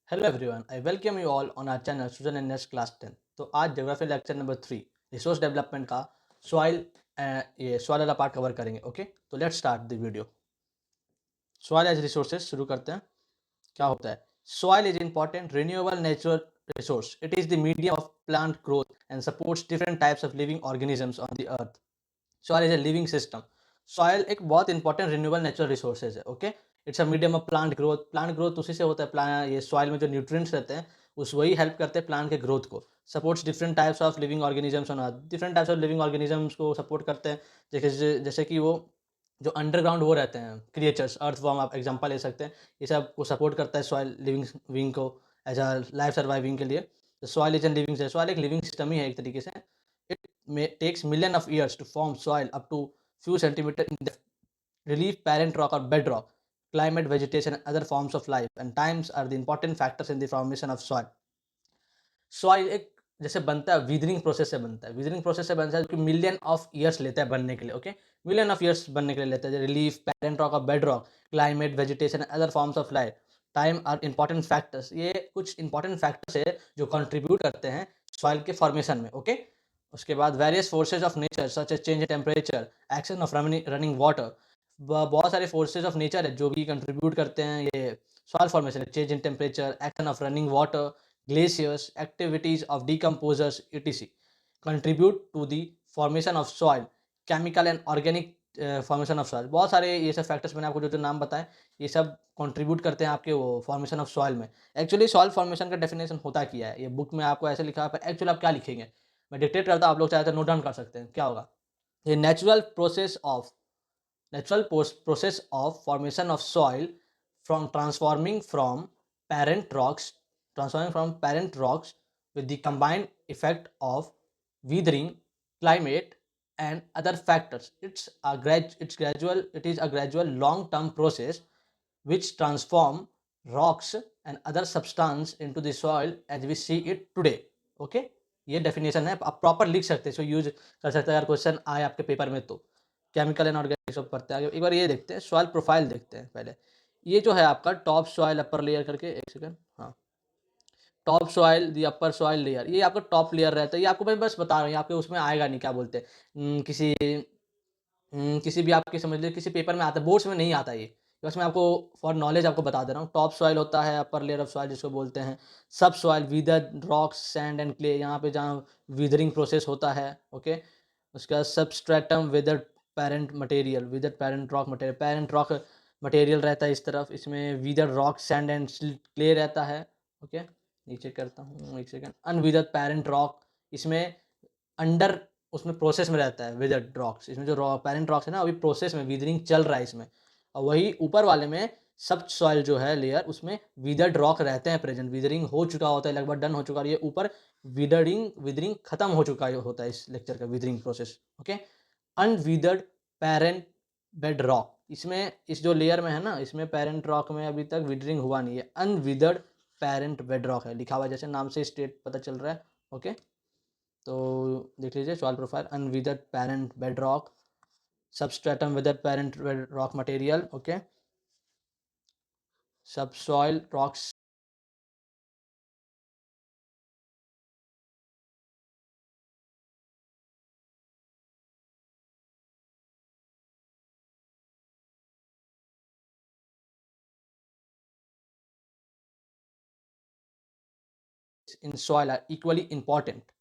Hello everyone, I welcome you all on our channel Sujan and next class 10। तो आज geography lecture number 3 resource development का soil ये soil वाला part cover करेंगे। Okay, तो let's start the video. Soil as resources शुरू करते हैं। क्या होता है? Soil is important renewable natural resource. It is the medium of plant growth and supports different types of living organisms on the earth. Soil is a living system. Soil एक बहुत important renewable natural resources है। Okay, it's a medium of plant growth. Plant growth उसी से होता है। Plant ये soil में जो न्यूट्रिएंट्स रहते हैं उस वही हेल्प करते हैं प्लांट के ग्रोथ को। Supports different types of living organisms on earth. Different types of living organisms को सपोर्ट करते हैं। जैसे कि वो जो अंडरग्राउंड वो रहते हैं क्रिएचर्स, अर्थ फॉर्म आप एग्जांपल ले सकते हैं। ये सब को सपोर्ट करता है सॉइल लिविंग विंग को एज अ लाइफ सर्वाइविंग के लिए। Soil is an living, soil एक लिविंग सिस्टम ही है एक तरीके से। It takes million of years to form soil up to few centimeter in depth. Relief, parent rock or bedrock, climate, vegetation and other forms of life and times are the important factors in the formation of soil. Soil एक जैसे बनता है weathering process से बनता है। Weathering process से बनता है जो कि मिलियन ऑफ ईयर्स लेता है बनने के लिए। ओके, मिलियन ऑफ ईयर्स बनने के लिए लेता है। रिलीफ, पेरेंट रॉक और bed rock, climate, vegetation other forms of life, time are important factors. ये कुछ इंपॉर्टेंट फैक्टर्स है जो कंट्रीब्यूट करते हैं सॉइल के फॉर्मेशन में। ओके, उसके बाद various forces of nature such as change in temperature, action of running water. बहुत सारे फोर्सेज ऑफ नेचर है जो भी कंट्रीब्यूट करते हैं ये soil formation. Change in temperature, action of running water, glaciers, activities of decomposers, etc. contribute to the formation of soil, chemical and organic formation of soil। बहुत सारे ये सब फैक्टर्स मैंने आपको जो जो नाम बताए ये सब कंट्रीब्यूट करते हैं आपके वो फॉर्मेशन ऑफ सॉइल में। एक्चुअली सॉइल फॉर्मेशन का डेफिनेशन होता क्या है, ये बुक में आपको ऐसे लिखा है, एक्चुअली आप क्या लिखेंगे मैं डिक्टेट करता हूँ, आप लोग चाहे तो नोट डाउन कर सकते हैं। क्या होगा? ये natural process of formation of soil from parent rocks transforming from parent rocks with the combined effect of weathering, climate and other factors. It is a gradual long term process which transform rocks and other substance into the soil as we see it today. Okay, ये definition है, आप proper लिख सकते हैं, इसको use कर सकते हैं अगर क्वेश्चन आए आपके पेपर में तो। केमिकल एंड ऑर्गेनिक सब पढ़ते हैं आगे। एक बार ये देखते हैं, सॉइल प्रोफाइल देखते हैं पहले। ये जो है आपका टॉप सॉइल अपर लेयर करके, एक सेकंड, हाँ, टॉप सॉइल दी अपर सॉइल लेयर, ये आपका टॉप लेयर रहता है। ये आपको मैं बस बता रहा हूँ, आपके उसमें आएगा नहीं, क्या बोलते हैं किसी भी आपके समझ लीजिए किसी पेपर में आता है, बोर्ड्स में नहीं आता ये। बस मैं आपको फॉर नॉलेज आपको बता दे रहा हूँ। टॉप सॉइल होता है अपर लेयर ऑफ सॉइल जिसको बोलते हैं। Subsoil weather rocks sand and clay, यहाँ पे जहाँ विदरिंग प्रोसेस होता है। ओके, उसके बाद substratum weather parent material, weather parent rock material, parent rock material रहता है इस तरफ, इसमें weather rock sand and clay रहता है। ओके, नीचे करता हूँ एक सेकेंड, अनविदर पेरेंट रॉक, इसमें अंडर उसमें प्रोसेस में रहता है विदर्ड रॉक्स। इसमें जो पेरेंट रॉक्स है ना, अभी प्रोसेस में विदरिंग चल रहा है इसमें। और वही ऊपर वाले में सब सॉइल जो है लेयर, उसमें विदर्ड रॉक रहते हैं प्रेजेंट। विदरिंग हो चुका होता है, लगभग डन हो चुका है। ये ऊपर विदरिंग खत्म हो चुका होता है इस लेक्चर का weathering process. Okay, unweathered parent bedrock, इसमें इस जो लेयर में है ना, इसमें पेरेंट रॉक में अभी तक विदरिंग हुआ नहीं है। अनविदर्ड पेरेंट बेड रॉक है लिखा हुआ, जैसे नाम से स्टेट पता चल रहा है। ओके, तो देख लीजिए soil profile, unweathered parent bedrock, substratum weathered parent rock material. Okay, subsoil rocks in soil are equally important.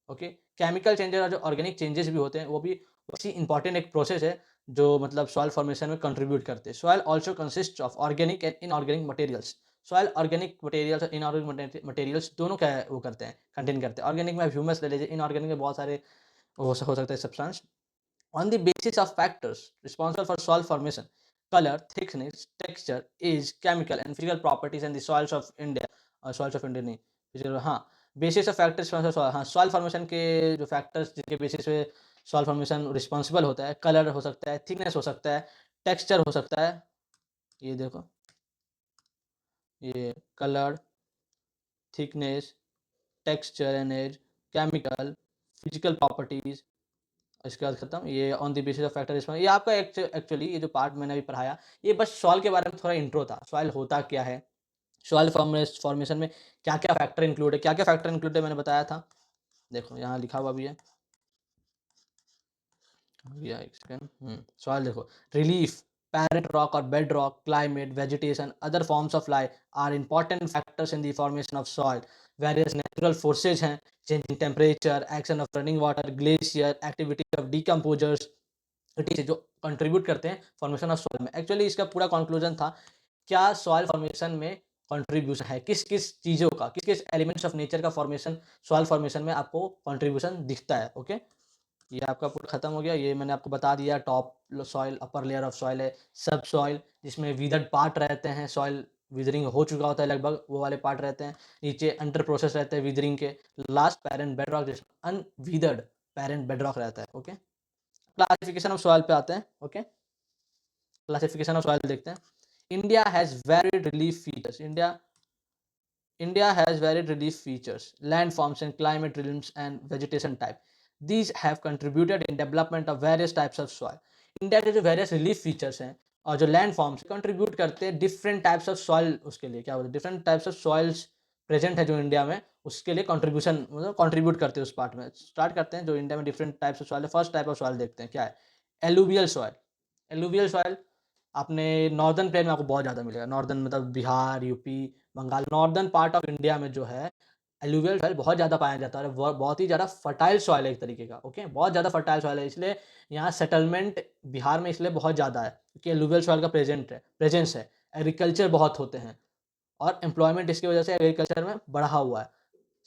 Okay, chemical changes और जो ऑर्गेनिक चेंजेस भी होते हैं वो भी वैसी इंपॉर्टेंट एक प्रोसेस है जो मतलब सॉइल फॉर्मेशन में कंट्रीब्यूट करते हैं। Soil also consist of organic and inorganic materials. Soil organic materials और इनऑर्गेनिक मटेरियल्स दोनों क्या है वो करते हैं, कंटेन करते हैं। ऑर्गेनिक में ह्यूमस ले लीजिए, इनऑर्गेनिक में बहुत सारे हो सकते हैं substance. On the basis of factors responsible for soil formation, color, thickness, texture, age, chemical and physical properties and the soils of India, soils of India नहीं, physical, हाँ, बेसिस ऑफ फैक्टर्स, हाँ, soil formation के जो factors जिनके basis पे soil formation responsible होता है, colour हो सकता है, थिकनेस हो सकता है, टेक्सचर हो सकता है। ये देखो, ये colour, thickness, texture and age, chemical, physical properties, इसके बाद खत्म। ये on the basis of factor response, ये आपका एक्चुअली ये जो पार्ट मैंने अभी पढ़ाया ये बस सॉइल के बारे में थोड़ा इंट्रो था। सॉइल होता क्या है, सॉइल फॉर्मेशन में क्या क्या फैक्टर इंक्लूड है, क्या क्या फैक्टर इंक्लूड है मैंने बताया था, देखो यहाँ लिखा हुआ भी है, एक सेकंड। सॉइल देखो, relief, parent rock or bedrock, climate, vegetation, other forms of life are important factors in the formation of soil. Various natural forces हैं, changing temperature, action of running water, glacier, activity of decomposers, जो contribute करते हैं formation of soil में। Actually इसका पूरा conclusion था, क्या soil formation में कंट्रीब्यूशन है, किस किस चीज़ों का, किस किस एलिमेंट्स ऑफ नेचर का फॉर्मेशन सॉइल फॉर्मेशन में आपको कंट्रीब्यूशन दिखता है। ओके, ये आपका पूरा खत्म हो गया। ये मैंने आपको बता दिया, top soil, upper layer of soil है, सब सॉइल जिसमें विदर्ड पार्ट रहते हैं, सॉइल विदरिंग हो चुका होता है लगभग, वो वाले पार्ट रहते हैं, नीचे अंडर प्रोसेस रहते हैं विदरिंग के, लास्ट पैरेंट बेडरॉक जिसमें अनविदर्ड पैरेंट बेडरॉक रहता है। ओके, क्लासिफिकेशन ऑफ सॉइल पे आते हैं। ओके, क्लासिफिकेशन ऑफ सॉइल देखते हैं। India has varied relief features, India has varied relief features, landforms and climate rhythms and vegetation type. These have contributed in development of various types of soil. India के जो various relief features हैं और जो land forms contribute करते हैं different types of soil, उसके लिए क्या बोलते हैं, different types of soils present है जो इंडिया में, उसके लिए कंट्रीब्यूशन मतलब कंट्रीब्यूट करते हैं उस पार्ट में। स्टार्ट करते हैं जो इंडिया में डिफरेंट टाइप्स ऑफ सॉइल है। फर्स्ट टाइप ऑफ सॉइल देखते हैं क्या है, एलुवियल सॉइल। एलुवियल सॉइल आपने नॉर्दर्न प्लेन में आपको बहुत ज़्यादा मिलेगा, नॉर्दर्न मतलब Bihar, UP, Bengal, northern part of India में जो है एलुवियल सॉइल बहुत ज़्यादा पाया जाता है, और बहुत ही ज़्यादा फर्टाइल सॉइल है एक तरीके का। ओके, बहुत ज़्यादा फर्टाइल सॉइल है, इसलिए यहाँ सेटलमेंट बिहार में इसलिए बहुत ज़्यादा है क्योंकि एलुवियल सॉइल का प्रेजेंस है। एग्रीकल्चर बहुत होते हैं और एम्प्लॉयमेंट इसकी वजह से एग्रीकल्चर में बढ़ा हुआ है।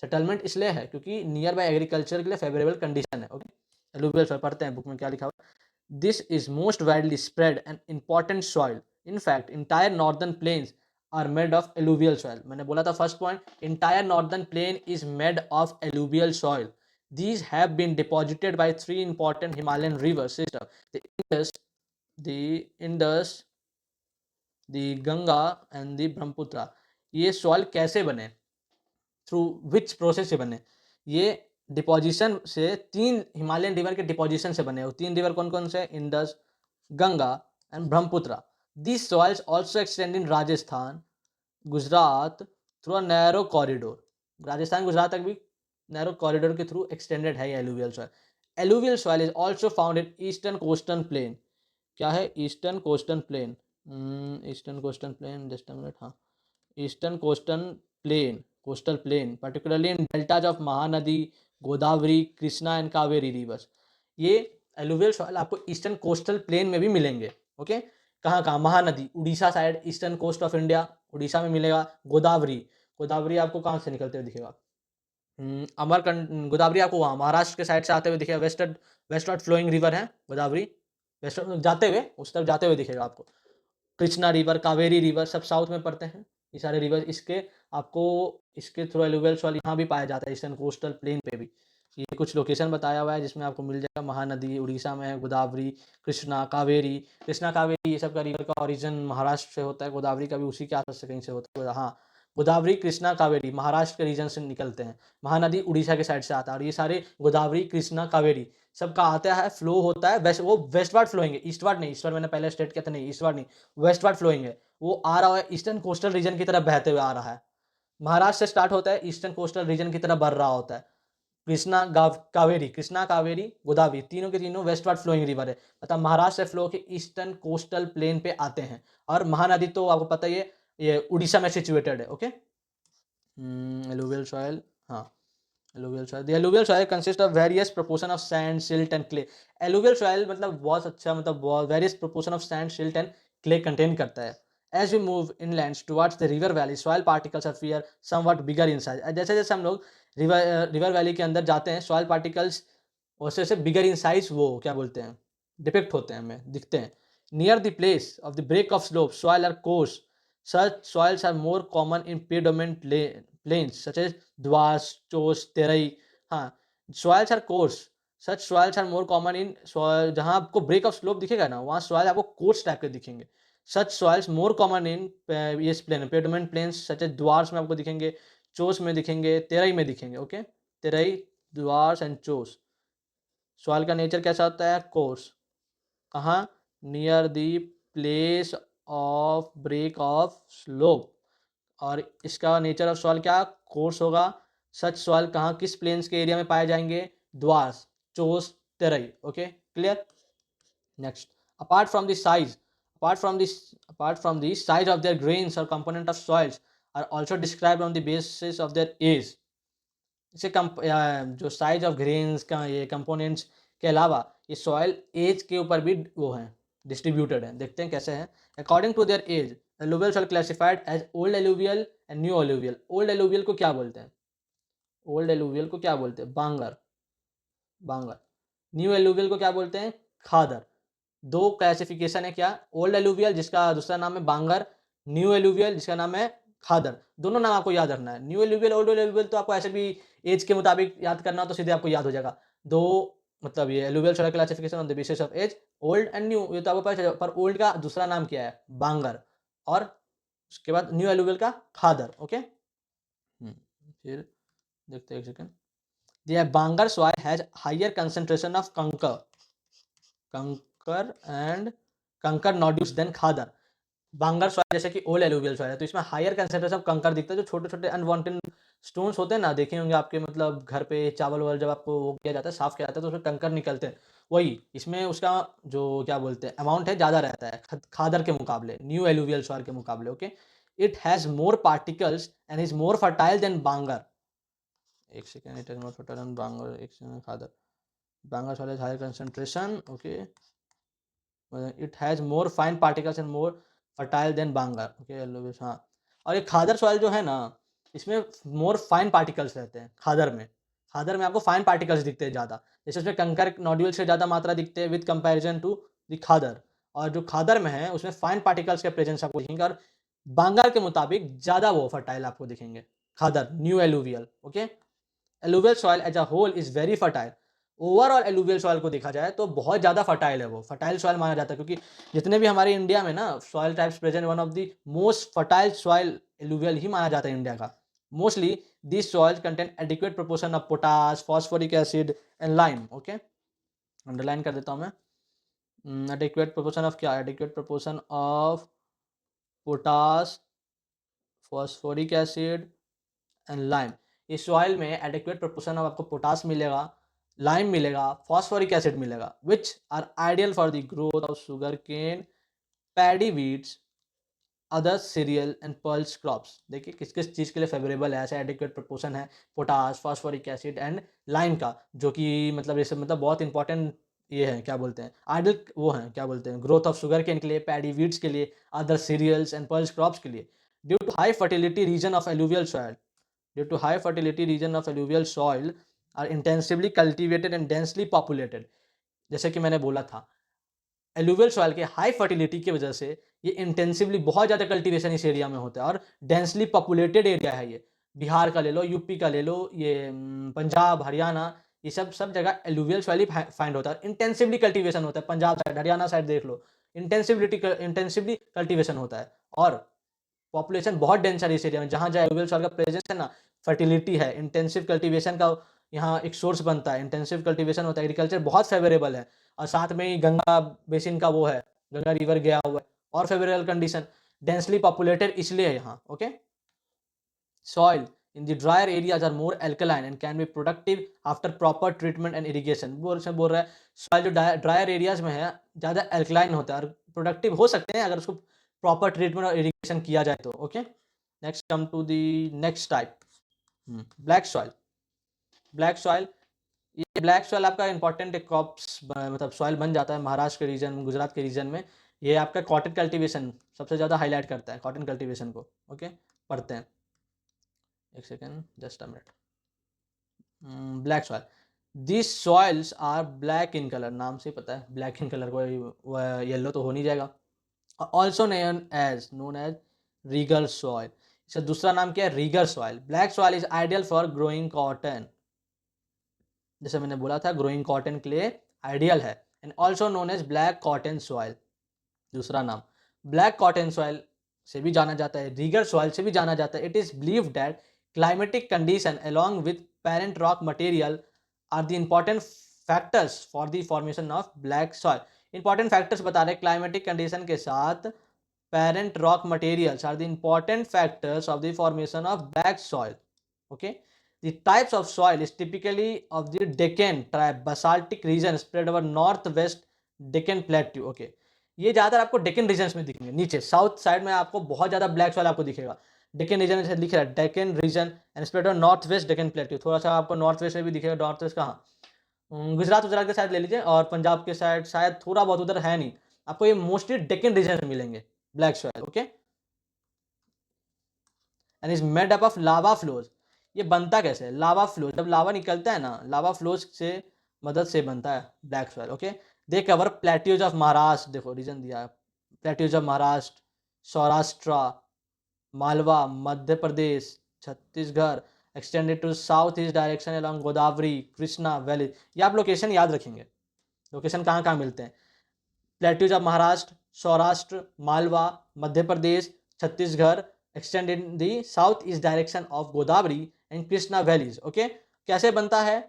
सेटलमेंट इसलिए है क्योंकि नियर बाय एग्रीकल्चर के लिए फेवरेबल कंडीशन है। ओके, एलुवियल सॉइल पढ़ते हैं बुक में क्या लिखा हुआ है। This is most widely spread and important soil. In fact, entire northern plains are made of alluvial soil. मैंने बोला था first point, entire northern plain is made of alluvial soil. These have been deposited by three important Himalayan river systems: the Indus, the Ganga and the Brahmaputra. ये soil कैसे बने, through which process से बने, ये deposition से, तीन Himalayan river के deposition से बने। वो तीन रिवर कौन कौन से, Indus, Ganga and Brahmaputra. This soils also extend in Rajasthan, Gujarat through a narrow corridor. Rajasthan Gujarat तक भी नैरो कॉरिडोर के थ्रू एक्सटेंडेड है ये alluvial soil. Alluvial soil is also found in eastern coastal plain. क्या है eastern coastal plain, eastern coastal plain, just a minute, हाँ, eastern coastal plain particularly in deltas of Mahanadi, Godavari, Krishna and Kaveri rivers. ये alluvial soil आपको eastern coastal plain में भी मिलेंगे। Okay, कहाँ कहाँ, Mahanadi Orissa side, eastern coast of India Orissa में मिलेगा। गोदावरी, गोदावरी आपको कहाँ से निकलते हुए दिखेगा, गोदावरी आपको वहाँ महाराष्ट्र के साइड से आते हुए दिखेगा, वेस्टवर्ड फ्लोइंग रिवर है गोदावरी, वेस्टवर्ड जाते हुए, उस तरफ जाते हुए दिखेगा आपको। कृष्णा रिवर, कावेरी रिवर सब साउथ में पड़ते हैं ये सारे रिवर। इसके आपको इसके थ्रू एलुवियल सॉइल यहाँ भी पाया जाता है ईस्टर्न कोस्टल प्लेन पे भी। ये कुछ लोकेशन बताया हुआ है जिसमें आपको मिल जाएगा, महानदी उड़ीसा में है, गोदावरी, कृष्णा कावेरी ये सब का रिवर का ओरिजिन महाराष्ट्र से होता है, गोदावरी का भी उसी के आसपास से कहीं से होता है। हाँ, गोदावरी, कृष्णा, कावेरी महाराष्ट्र के रीजन से निकलते हैं, महानदी उड़ीसा के साइड से आता है, और ये सारे गोदावरी, कृष्णा, कावेरी सबका आता है, फ्लो होता है वेस्ट, वो वेस्टवर्ड फ्लोइंग है, ईस्टवर्ड नहीं। ईस्टवर्ड मैंने पहले स्टेट किया था, नहीं ईस्टवर्ड नहीं, वेस्टवर्ड फ्लोइंग है। वो आ रहा है ईस्टर्न कोस्टल रीजन की तरफ बहते हुए आ रहा है, महाराष्ट्र से स्टार्ट होता है, ईस्टर्न कोस्टल रीजन की तरफ बढ़ रहा होता है। कृष्णा कावेरी गोदावरी तीनों के तीनों वेस्टवर्ड फ्लोइंग रिवर है, मतलब महाराष्ट्र से फ्लो के ईस्टर्न कोस्टल प्लेन पे आते हैं। और महानदी तो आपको पता ही है, ये उड़ीसा में सिचुएटेड है। ओके, एलुवियल सॉइल, हाँ, alluvial soil, the alluvial soil consist of various proportion of sand, silt and clay. Alluvial soil मतलब बहुत अच्छा, मतलब बहुत various proportion of sand, silt and clay content करता है। As we move inlands towards the river valley, soil particles appear somewhat bigger in size. जैसे जैसे हम लोग रिवर वैली के अंदर जाते हैं, सॉइल पार्टिकल्स वैसे वैसे बिगर इन साइज, वो क्या बोलते हैं, डिपिक्ट होते हैं, हमें दिखते हैं। Near the place of the break of slope soil are coarse, such soils are more common in predominant plains such as Dwas, Chos, Terai। हाँ, soils are coarse, such soils are more common in soil, जहाँ आपको break of slope दिखेगा ना, वहाँ soil आपको course type के दिखेंगे। such soils more common in ये plain predominant plains such as Duars में आपको दिखेंगे, चोस में दिखेंगे, तेरई में दिखेंगे। Okay, Terai, Duars and Chos. Soil का नेचर कैसा होता है, कोर्स। कहाँ, near the place of break of slope, और इसका नेचर ऑफ सॉइल क्या कोर्स होगा। सच सॉइल कहाँ किस प्लेन्स के एरिया में पाए जाएंगे, Duars, Chos, Terai. Okay clear. Next, apart from the size apart from the size of their grains or component of soils are also described on the basis of their age। इसे जो size of grains का ये components के अलावा ये soil as के ऊपर भी वो हैं डिस्ट्रीब्यूटेड हैं। देखते हैं कैसे हैं। According to their age alluvial soil classified as old alluvial and new alluvial. Old alluvial को क्या बोलते हैं, ओल्ड एलुवियल को क्या बोलते हैं, बांगर, बांगर। न्यू एलुवियल को क्या बोलते हैं, खादर। दो क्लासिफिकेशन है क्या, ओल्ड एलुवियल जिसका दूसरा नाम है बांगर, न्यू एलुवियल जिसका नाम है खादर। दोनों नाम आपको याद रखना है। न्यू एलुवियल ओल्ड एलुवियल तो आपको ऐसे भी एज के मुताबिक याद करना हो तो सीधे आपको याद हो जाएगा। दो मतलब ये alluvial soil classification on the basis of age, old and new, ये तो आपको पता चलेगा। पर ओल्ड का दूसरा नाम क्या है, बांगर, और उसके बाद न्यू एलुवियल का खादर। ओके फिर देखते हैं एक second. The bangar soil has higher concentration of kankar and kankar nodules than khadar. Bangar soil जैसे कि ओल्ड एलुवियल सॉइल है तो इसमें हायर कंसंट्रेशन ऑफ कंकर दिखता है, जो छोटे छोटे अनवांटेड स्टोन्स होते हैं ना, देखे होंगे आपके मतलब घर पे चावल वावल जब आपको वो किया जाता है, साफ किया जाता है तो उसमें कंकर निकलते हैं, वही इसमें उसका जो क्या बोलते हैं अमाउंट है ज़्यादा रहता है खादर के मुकाबले, न्यू एलुवियल सॉइल के मुकाबले। Okay it has more particles and is more fertile than Bangar. एक second, it has more fertile than Bangar, एक second, Khadar. Bangar soil has higher concentration, okay it has more fine particles and more fertile than Bangar. Okay हाँ, और ये खादर soil जो है ना इसमें मोर fine particles रहते हैं। खादर में आपको फाइन पार्टिकल्स दिखते हैं ज़्यादा, जैसे उसमें कंकर नोड्यूल से ज़्यादा मात्रा दिखते हैं विद कंपैरिजन टू द खादर। और जो खादर में है उसमें फाइन पार्टिकल्स के प्रेजेंस आपको दिखेंगे, और बांगर के मुताबिक ज़्यादा वो फर्टाइल आपको दिखेंगे Khadar, new alluvial. Okay alluvial soil as a whole is very fertile. Overall alluvial soil को देखा जाए तो बहुत ज़्यादा फर्टाइल है, वो फर्टाइल सॉइल माना जाता है, क्योंकि जितने भी हमारे इंडिया में ना soil types present, one of the most fertile soil alluvial ही माना जाता है इंडिया का। Mostly this soil contain adequate proportion of potash, phosphoric acid and lime. Okay underline कर देता हूँ मैं। एडिक्वेट प्रोपोर्शन ऑफ क्या, adequate proportion of potash, phosphoric acid and lime. इस सॉइल में एडिक्वेट प्रोपोर्शन ऑफ आपको पोटास मिलेगा, लाइम मिलेगा, फॉस्फोरिक एसिड मिलेगा, which are ideal for the growth of sugarcane, paddy weeds, other cereal and pulse crops. देखिए किस किस चीज़ के लिए फेवरेबल है, ऐसा एडिक्वेट प्रोपोर्शन है potash, phosphoric acid and lime का, जो कि मतलब जैसे मतलब बहुत इंपॉर्टेंट ये है, क्या बोलते हैं आइडियल वो है, क्या बोलते हैं ग्रोथ ऑफ शुगर केन के लिए, पैडी वीड्स के लिए, other cereals and pulse crops के लिए। Due to high fertility reason of alluvial soil, due to high fertility region of alluvial soil are intensively cultivated and densely populated। जैसे कि मैंने बोला था एलुवियल सॉइल के हाई फर्टिलिटी की वजह से ये इंटेंसिवली बहुत ज़्यादा कल्टीवेशन इस एरिया में होता है, और डेंसली पॉपुलेटेड एरिया है ये। बिहार का ले लो, यूपी का ले लो, ये पंजाब, हरियाणा, ये सब जगह एलुवियल सॉइल ही फाइंड होता है। इंटेंसिवली कल्टीवेशन होता है, पंजाब साइड, हरियाणा साइड देख लो, इंटेंसिवली कल्टीवेशन होता है, और पॉपुलेशन बहुत डेंस है इस एरिया में। जहाँ जहाँ एलुवियल सॉइल का प्रेजेंस है ना, फर्टिलिटी है, इंटेंसिव कल्टीवेशन का यहाँ एक सोर्स बनता है, इंटेंसिव कल्टीवेशन होता है, एग्रीकल्चर बहुत फेवरेबल है, और साथ में ही गंगा बेसिन का वो है, गंगा रिवर गया हुआ है, और फेवरेबल कंडीशन, डेंसली पॉपुलेटेड इसलिए है यहाँ। Okay soil in the drier areas are more alkaline and can be productive after proper treatment and irrigation। बोल रहा है सॉइल जो ड्रायर एरियाज में है ज़्यादा एल्कलाइन होता है और प्रोडक्टिव हो सकते हैं अगर उसको प्रॉपर ट्रीटमेंट और इरिगेशन किया जाए तो। Okay next come to the next type, black soil. Black soil, ये ब्लैक सॉइल आपका इंपॉर्टेंट क्रॉप्स मतलब सॉइल बन जाता है महाराष्ट्र के रीजन, गुजरात के रीजन में। ये आपका कॉटन कल्टीवेशन सबसे ज़्यादा हाईलाइट करता है, कॉटन कल्टीवेशन को। ओके पढ़ते हैं, एक second, just a minute. Black soil, this soils are black in colour, नाम से पता है ब्लैक इन कलर को, येलो तो हो नहीं जाएगा। Also known as regur soil, इसका दूसरा नाम क्या है, regur soil. Black soil is ideal for growing cotton, जैसे मैंने बोला था ग्रोइंग कॉटन के लिए आइडियल है। And also known as black cotton soil, दूसरा नाम ब्लैक कॉटन सॉइल से भी जाना जाता है, रीगर सॉइल से भी जाना जाता है। It is believe that climatic condition along with parent rock material are the important factors for the formation of black soil। Important factors बता रहे क्लाइमेटिक कंडीशन के साथ parent rock materials are the important factors of the formation of black soil. Okay, the types of soil is typically of the Deccan tribe basaltic region spread over northwest Deccan plateau. Okay, ये ज़्यादातर आपको Deccan regions में दिखेंगे, नीचे south side में आपको बहुत ज़्यादा ब्लैक सॉइल आपको दिखेगा। डेक्कन रीजन से लिख रहा है Deccan region and spread over north west Deccan plateau, थोड़ा सा आपको नॉर्थ वेस्ट में भी दिखेगा। नॉर्थ वेस्ट कहाँ, गुजरात गुजरात के साइड ले लीजिए, और पंजाब के साइड शायद थोड़ा बहुत उधर है नहीं, आपको ये मोस्टली डेक्कन रीजन में मिलेंगे black soil. Okay, and is made up of lava flows. ये बनता कैसे है, लावा फ्लोज, जब लावा निकलता है ना, लावा फ्लोज से मदद से बनता है black soil. Okay, they cover plateaus of Maharashtra, देखो रीजन दिया है, plateaus of Maharashtra, Saurashtra, Malwa, Madhya Pradesh, Chhattisgarh, extended to south east direction along Godavari Krishna valley. ये आप लोकेशन याद रखेंगे, लोकेशन कहाँ कहाँ मिलते हैं। Plateaus of Maharashtra, Saurashtra, Malwa, Madhya Pradesh, Chhattisgarh, extend in the south east direction of Godavari and Krishna valleys. Okay, कैसे बनता है,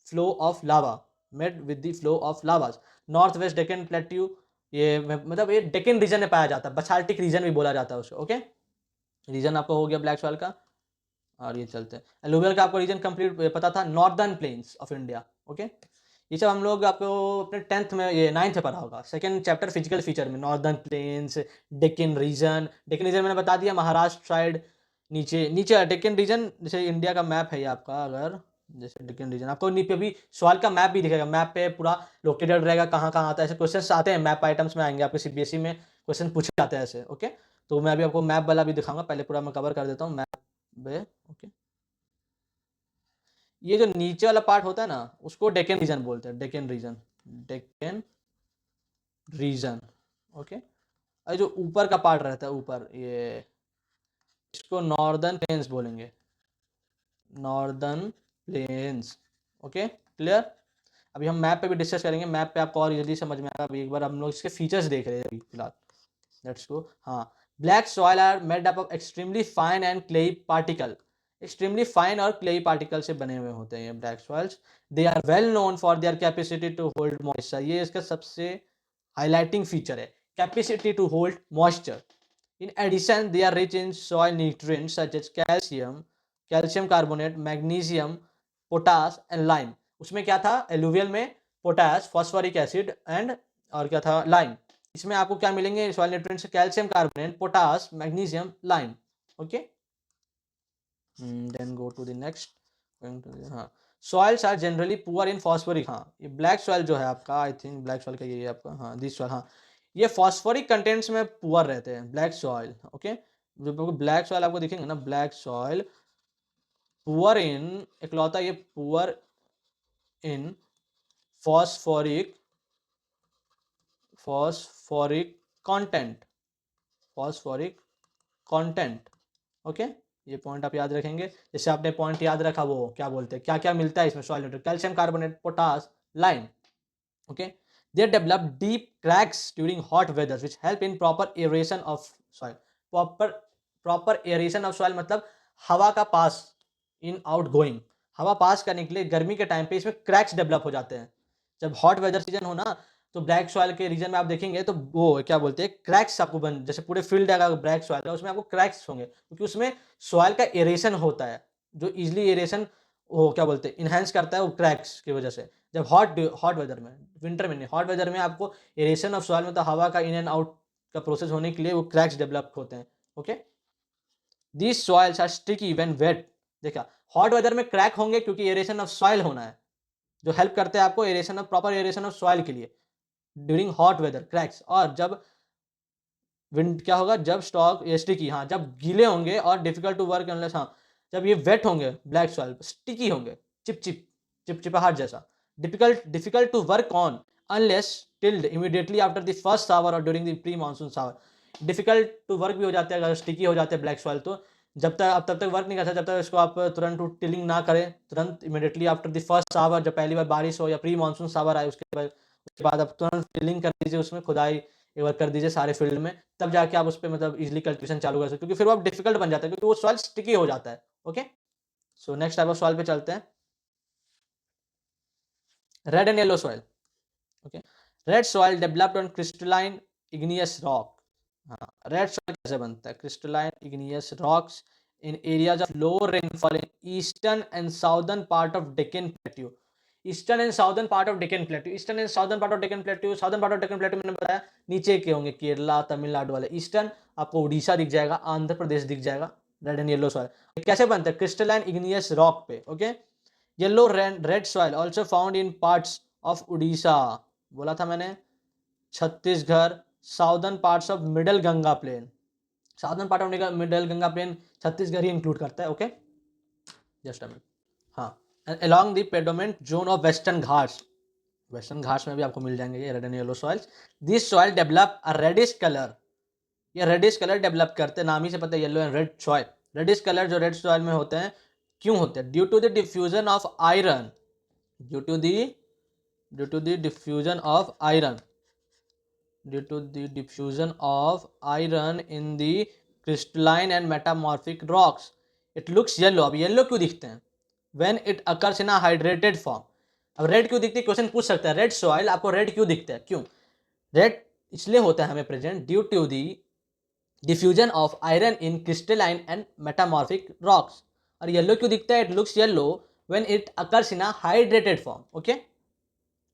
flow of lava, made with the flow of lavas. North west Deccan plateau, ये मतलब ये डेक्कन रीजन में पाया जाता है, बसाल्टिक रीजन भी बोला जाता है उसको। ओके, रीजन आपको हो गया ब्लैक सॉइल का। और ये चलते हैं एलुवियल का, आपको रीजन कंप्लीट पता था, northern plains of India. Okay, ये सब हम लोग आपको अपने 10th में, ये 9th में पढ़ा होगा, सेकंड चैप्टर फिजिकल फीचर में, northern plains, Deccan region. Deccan region मैंने बता दिया, महाराष्ट्र साइड, नीचे नीचे डेक्कन रीजन, जैसे इंडिया का मैप है ये आपका, अगर जैसे डेक्कन रीजन आपको नीचे भी सवाल का मैप भी दिखेगा, मैप पे पूरा लोकेटेड रहेगा कहाँ कहाँ आता है, ऐसे क्वेश्चन आते हैं, मैप आइटम्स में आएंगे आपके सीबीएसई में, क्वेश्चन पूछे जाते हैं ऐसे। ओके, तो मैं अभी आपको मैप वाला भी दिखाऊंगा, पहले पूरा मैं कवर कर देता हूँ मैप पे। ओके, ये जो नीचे वाला पार्ट होता है ना, उसको डेक्कन रीजन बोलते हैं, Deccan region, Deccan region. Okay, और जो ऊपर का पार्ट रहता है ऊपर, ये इसको नॉर्दर्न प्लेन्स बोलेंगे, नॉर्दर्न प्लेन्स। Okay, clear. अभी हम मैप पे भी डिस्कस करेंगे, मैप पे आपको और जल्दी समझ में आएगा। अभी एक बार हम लोग इसके फीचर्स देख रहे हैं अभी फिलहाल, लेट्स गो। हाँ, black soil are made up of extremely fine and clayey particle, extremely fine और क्लेई पार्टिकल से बने हुए होते हैं ये black soils. They are well known for their capacity to hold moisture, ये इसका सबसे हाईलाइटिंग फीचर है, capacity to hold moisture. In addition they are rich in soil nutrients such as calcium, calcium carbonate, magnesium, potash and lime. उसमें क्या था alluvial में, potash, phosphoric acid and, और क्या था, लाइम। इसमें आपको क्या मिलेंगे soil nutrients, calcium carbonate, potash, magnesium, lime. Okay, then go to the next, हाँ, soils are generally poor in phosphoric. हाँ, ये ब्लैक सॉइल जो है आपका, आई थिंक ब्लैक सॉइल का ये आपका, हाँ दिस सॉइल, हाँ ये फॉस्फोरिक कंटेंट्स में पुअर रहते हैं ब्लैक सॉइल। ओके, जो ब्लैक सॉइल आपको दिखेंगे ना, ब्लैक सॉइल पुअर इन, इकलौता ये poor in phosphoric, phosphoric content, phosphoric content. Okay, ये पॉइंट आप याद रखेंगे, जैसे आपने पॉइंट याद रखा, वो क्या बोलते हैं, क्या क्या मिलता है इसमें soil nutrient, calcium carbonate, potash, lime. Okay, they develop deep cracks during hot weathers which help in proper aeration of soil। proper aeration of soil मतलब हवा का पास, इन आउट गोइंग, हवा पास करने के लिए गर्मी के टाइम पे इसमें क्रैक्स डेवलप हो जाते हैं। जब हॉट वेदर सीजन हो ना, तो ब्लैक सॉइल के रीजन में आप देखेंगे तो वो क्या बोलते हैं, क्रैक्स आपको बन, जैसे पूरे फील्ड है ब्लैक सॉइल का, उसमें आपको क्रैक्स होंगे, क्योंकि उसमें सॉइल का एरेशन होता है, जो इजिली एरेशन वो क्या बोलते हैं इनहेंस करता है, वो क्रैक्स की वजह से। जब हॉट वेदर में, विंटर में नहीं, हॉट वेदर में आपको एरेशन ऑफ सॉइल मतलब हवा का इन एंड आउट का प्रोसेस होने के लिए वो क्रैक्स डेवलप होते हैं। Okay, these soils are sticky when wet. देखा, हॉट वेदर में क्रैक होंगे क्योंकि एरेशन ऑफ सॉइल होना है, जो हेल्प करते हैं आपको aeration of, proper aeration of soil के लिए ड्यूरिंग हॉट वेदर क्रैक्स। और जब विंड क्या होगा, जब स्टॉक ये स्टिकी, हाँ जब गीले होंगे और डिफिकल्ट टू वर्क अनलेस, हाँ जब ये वेट होंगे ब्लैक सॉइल स्टिकी होंगे, चिपचिपाहट जैसा, difficult difficult to work on unless tilled immediately after the first shower और during the pre monsoon shower. Difficult to work भी हो जाते हैं अगर स्टिकी हो जाते हैं ब्लैक सॉइल, तो जब तक आप तब तक वर्क नहीं कर सकते जब तक इसको आप तुरंत टिलिंग ना करें, तुरंत immediately after the first shower, जब पहली बार बारिश हो या प्री मानसून शावर आए, उसके बाद आप तुरंत टिलिंग कर दीजिए, उसमें खुदाई एक बार कर दीजिए सारे फील्ड में, तब जाके आप उस पर मतलब इजिली कल्टिवेशन चालू कर सकते, क्योंकि फिर वो आप डिफिकल्ट बन जाता है, क्योंकि वो सॉइल स्टिकी हो जाता है। Okay, so next type of soil पे चलते हैं, red and yellow soil. Okay, red soil developed on crystalline igneous rock. हाँ, रेड सॉइल कैसे बनता है? Crystalline igneous rocks in areas of low rainfall in eastern and southern part of Deccan plateau. Eastern and southern part of Deccan plateau, eastern and southern part of Deccan plateau, southern part of Deccan plateau मैंने बताया नीचे के होंगे, केरला तमिलनाडु वाले। Eastern आपको उड़ीसा दिख जाएगा, आंध्र प्रदेश दिख जाएगा। रेड एंड येलो सॉइल कैसे बनता है? क्रिस्टलाइन इग्नियस रॉक पे। Okay, yellow red soil also found in parts of Orissa, बोला था मैंने, Chhattisgarh, southern parts of middle Ganga plain. Southern part of middle Ganga plain Chhattisgarh ही इंक्लूड करता है। Okay, just a minute. हाँ, and along the predominant zone of Western Ghats, Western Ghats में भी आपको मिल जाएंगे ये red and yellow soils. This soil develop a reddish colour, ये रेडिश कलर डेवलप करते हैं, नाम ही से पता है yellow and red soil. Reddish colour जो रेड सॉइल में होते हैं, क्यों होते हैं? Due to the diffusion of iron, due to the diffusion of iron, due to the diffusion of iron in the crystalline and metamorphic rocks it looks yellow। अब yellow क्यों दिखते हैं? when it occurs in a hydrated form। अब red क्यों दिखती है? Question पूछ सकता है, रेड सॉइल आपको रेड क्यों दिखता है? क्यों रेड इसलिए होता है हमें present, due to the diffusion of iron in crystalline and metamorphic rocks. और येलो क्यों दिखता है? It looks yellow when it occurs in a hydrated form. Okay,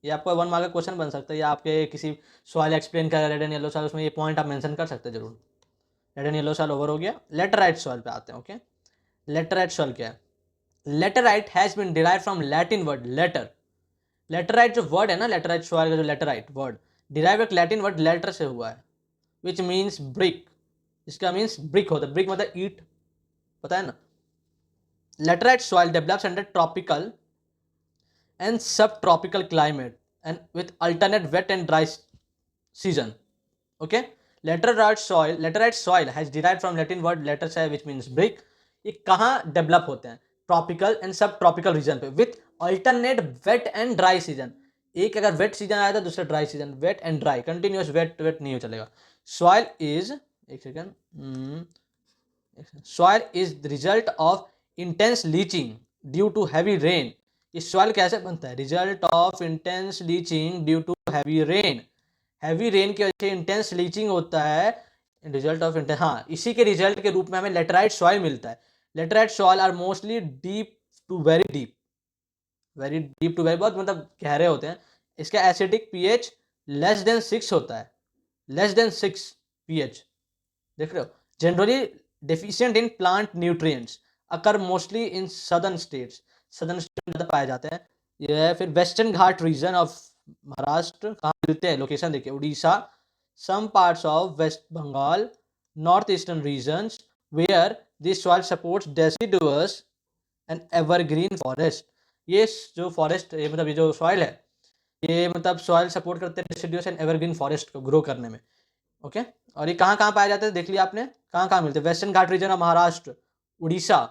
ये आपको 1 मार्क का क्वेश्चन बन सकता है, या आपके किसी सवाल एक्सप्लेन कर रेड एंड येलो सॉइल, उसमें ये पॉइंट आप मेंशन कर सकते हैं जरूर। Red and yellow soil over हो गया। लेटराइट सॉइल पे आते हैं। ओके, लेटराइट सॉइल क्या है? Laterite has been derived from Latin word later. Laterite जो वर्ड है ना, लेटराइट सॉइल का जो लेटराइट वर्ड डिराइव एक लैटिन वर्ड लेटर से हुआ है, विच मीन्स ब्रिक। इसका मीन्स ब्रिक होता है, ब्रिक मतलब ईट, पता है ना। Laterite soil develops under tropical and subtropical climate and with alternate wet and dry season। Okay, laterite soil has derived from Latin word later which means brick। ये कहाँ डेवलप होते हैं? Tropical and subtropical region पे with alternate wet and dry season. एक अगर wet season आया था, दूसरा dry season, wet and dry, continuous wet wet नहीं चलेगा। सॉइल इज, एक second, soil is the result of intense leaching due to heavy rain. इस सॉइल कैसे बनता है? Result of intense leaching due to heavy rain. Heavy rain की वजह से इंटेंस लीचिंग होता है, रिजल्ट ऑफ इंटेंस, हाँ, इसी के रिजल्ट के रूप में हमें लेटराइट सॉइल मिलता है। Laterite soil are mostly deep to very deep, very deep to very, बहुत मतलब गहरे होते हैं। इसका एसिडिक पीएच लेस देन 6 होता है, लेस देन 6 पीएच, देख रहे हो। Generally deficient in plant nutrients, occur mostly in southern states, southern state में पाए जाते हैं। यह है फिर western Ghat region of Maharashtra, कहाँ मिलते हैं? लोकेशन देखिए, Orissa, some parts of West Bengal, north eastern regions where this soil supports deciduous and evergreen forest. ये जो फॉरेस्ट, ये मतलब ये जो सॉइल है, ये मतलब सॉइल सपोर्ट करते हैं डेसिडुअस एंड एवरग्रीन फॉरेस्ट को ग्रो करने में। ओके, और ये कहाँ कहाँ पाए जाते हैं देख लिया आपने, कहाँ कहाँ मिलते हैं? Western Ghat region of Maharashtra, Orissa,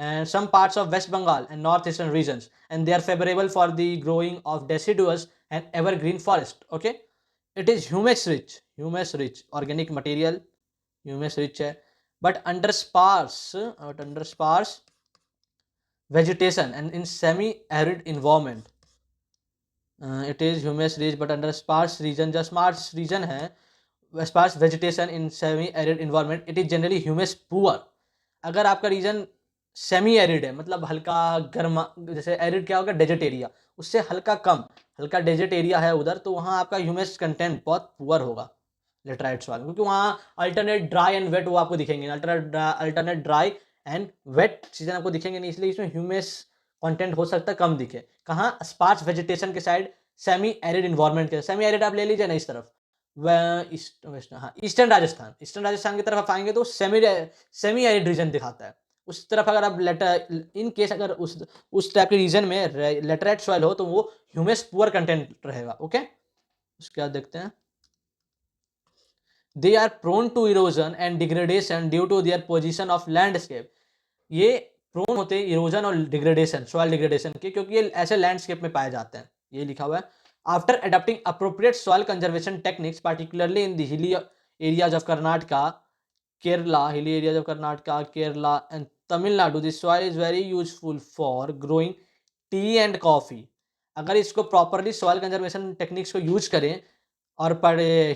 and some parts of West Bengal and northeastern regions, and they are favorable for the growing of deciduous and evergreen forest। Okay, it is humus rich organic material, humus rich है, but under sparse vegetation and in semi arid environment। it is humus rich but under sparse region, जो sparse region है, sparse vegetation in semi arid environment, it is generally humus poor। अगर आपका reason semi arid है, मतलब हल्का गर्मा, जैसे arid क्या होगा? डेजर्ट एरिया, उससे हल्का कम, हल्का डेजर्ट एरिया है उधर, तो वहाँ आपका ह्यूमस कंटेंट बहुत पुअर होगा लेटराइट सॉइल, क्योंकि वहाँ अल्टरनेट ड्राई एंड वेट वो आपको दिखेंगे, alternate dry and wet season आपको दिखेंगे नहीं, इसलिए इसमें ह्यूमस कंटेंट हो सकता है कम दिखे। कहाँ? स्पार्स वेजिटेशन के साइड, सेमी एरिड इन्वायरमेंट के, सेमी एरिड आप ले लीजिए ना इस तरफ, ईस्ट वेस्ट, हाँ, ईस्टर्न राजस्थान, ईस्टर्न राजस्थान की तरफ आप आएंगे तो सेमी एरिड रीजन दिखाता है। उस तरफ अगर आप इन केस अगर उस टाइप के रीजन में लेटराइट सॉइल हो तो वो ह्यूमस पुअर कंटेंट रहेगा। ओके, उसके बाद देखते हैं, they are prone to erosion and degradation due to their position of landscape. ये प्रोन होते हैं इरोजन और डिग्रेडेशन, सॉइल डिग्रेडेशन के, क्योंकि ये ऐसे लैंडस्केप में पाए जाते हैं, ये लिखा हुआ है। After adopting appropriate soil conservation techniques particularly in the hilly areas of Karnataka, Kerala, hilly areas of Karnataka, Kerala and Tamil Nadu, this soil is very useful for growing tea and coffee। अगर इसको properly soil conservation techniques को use करें और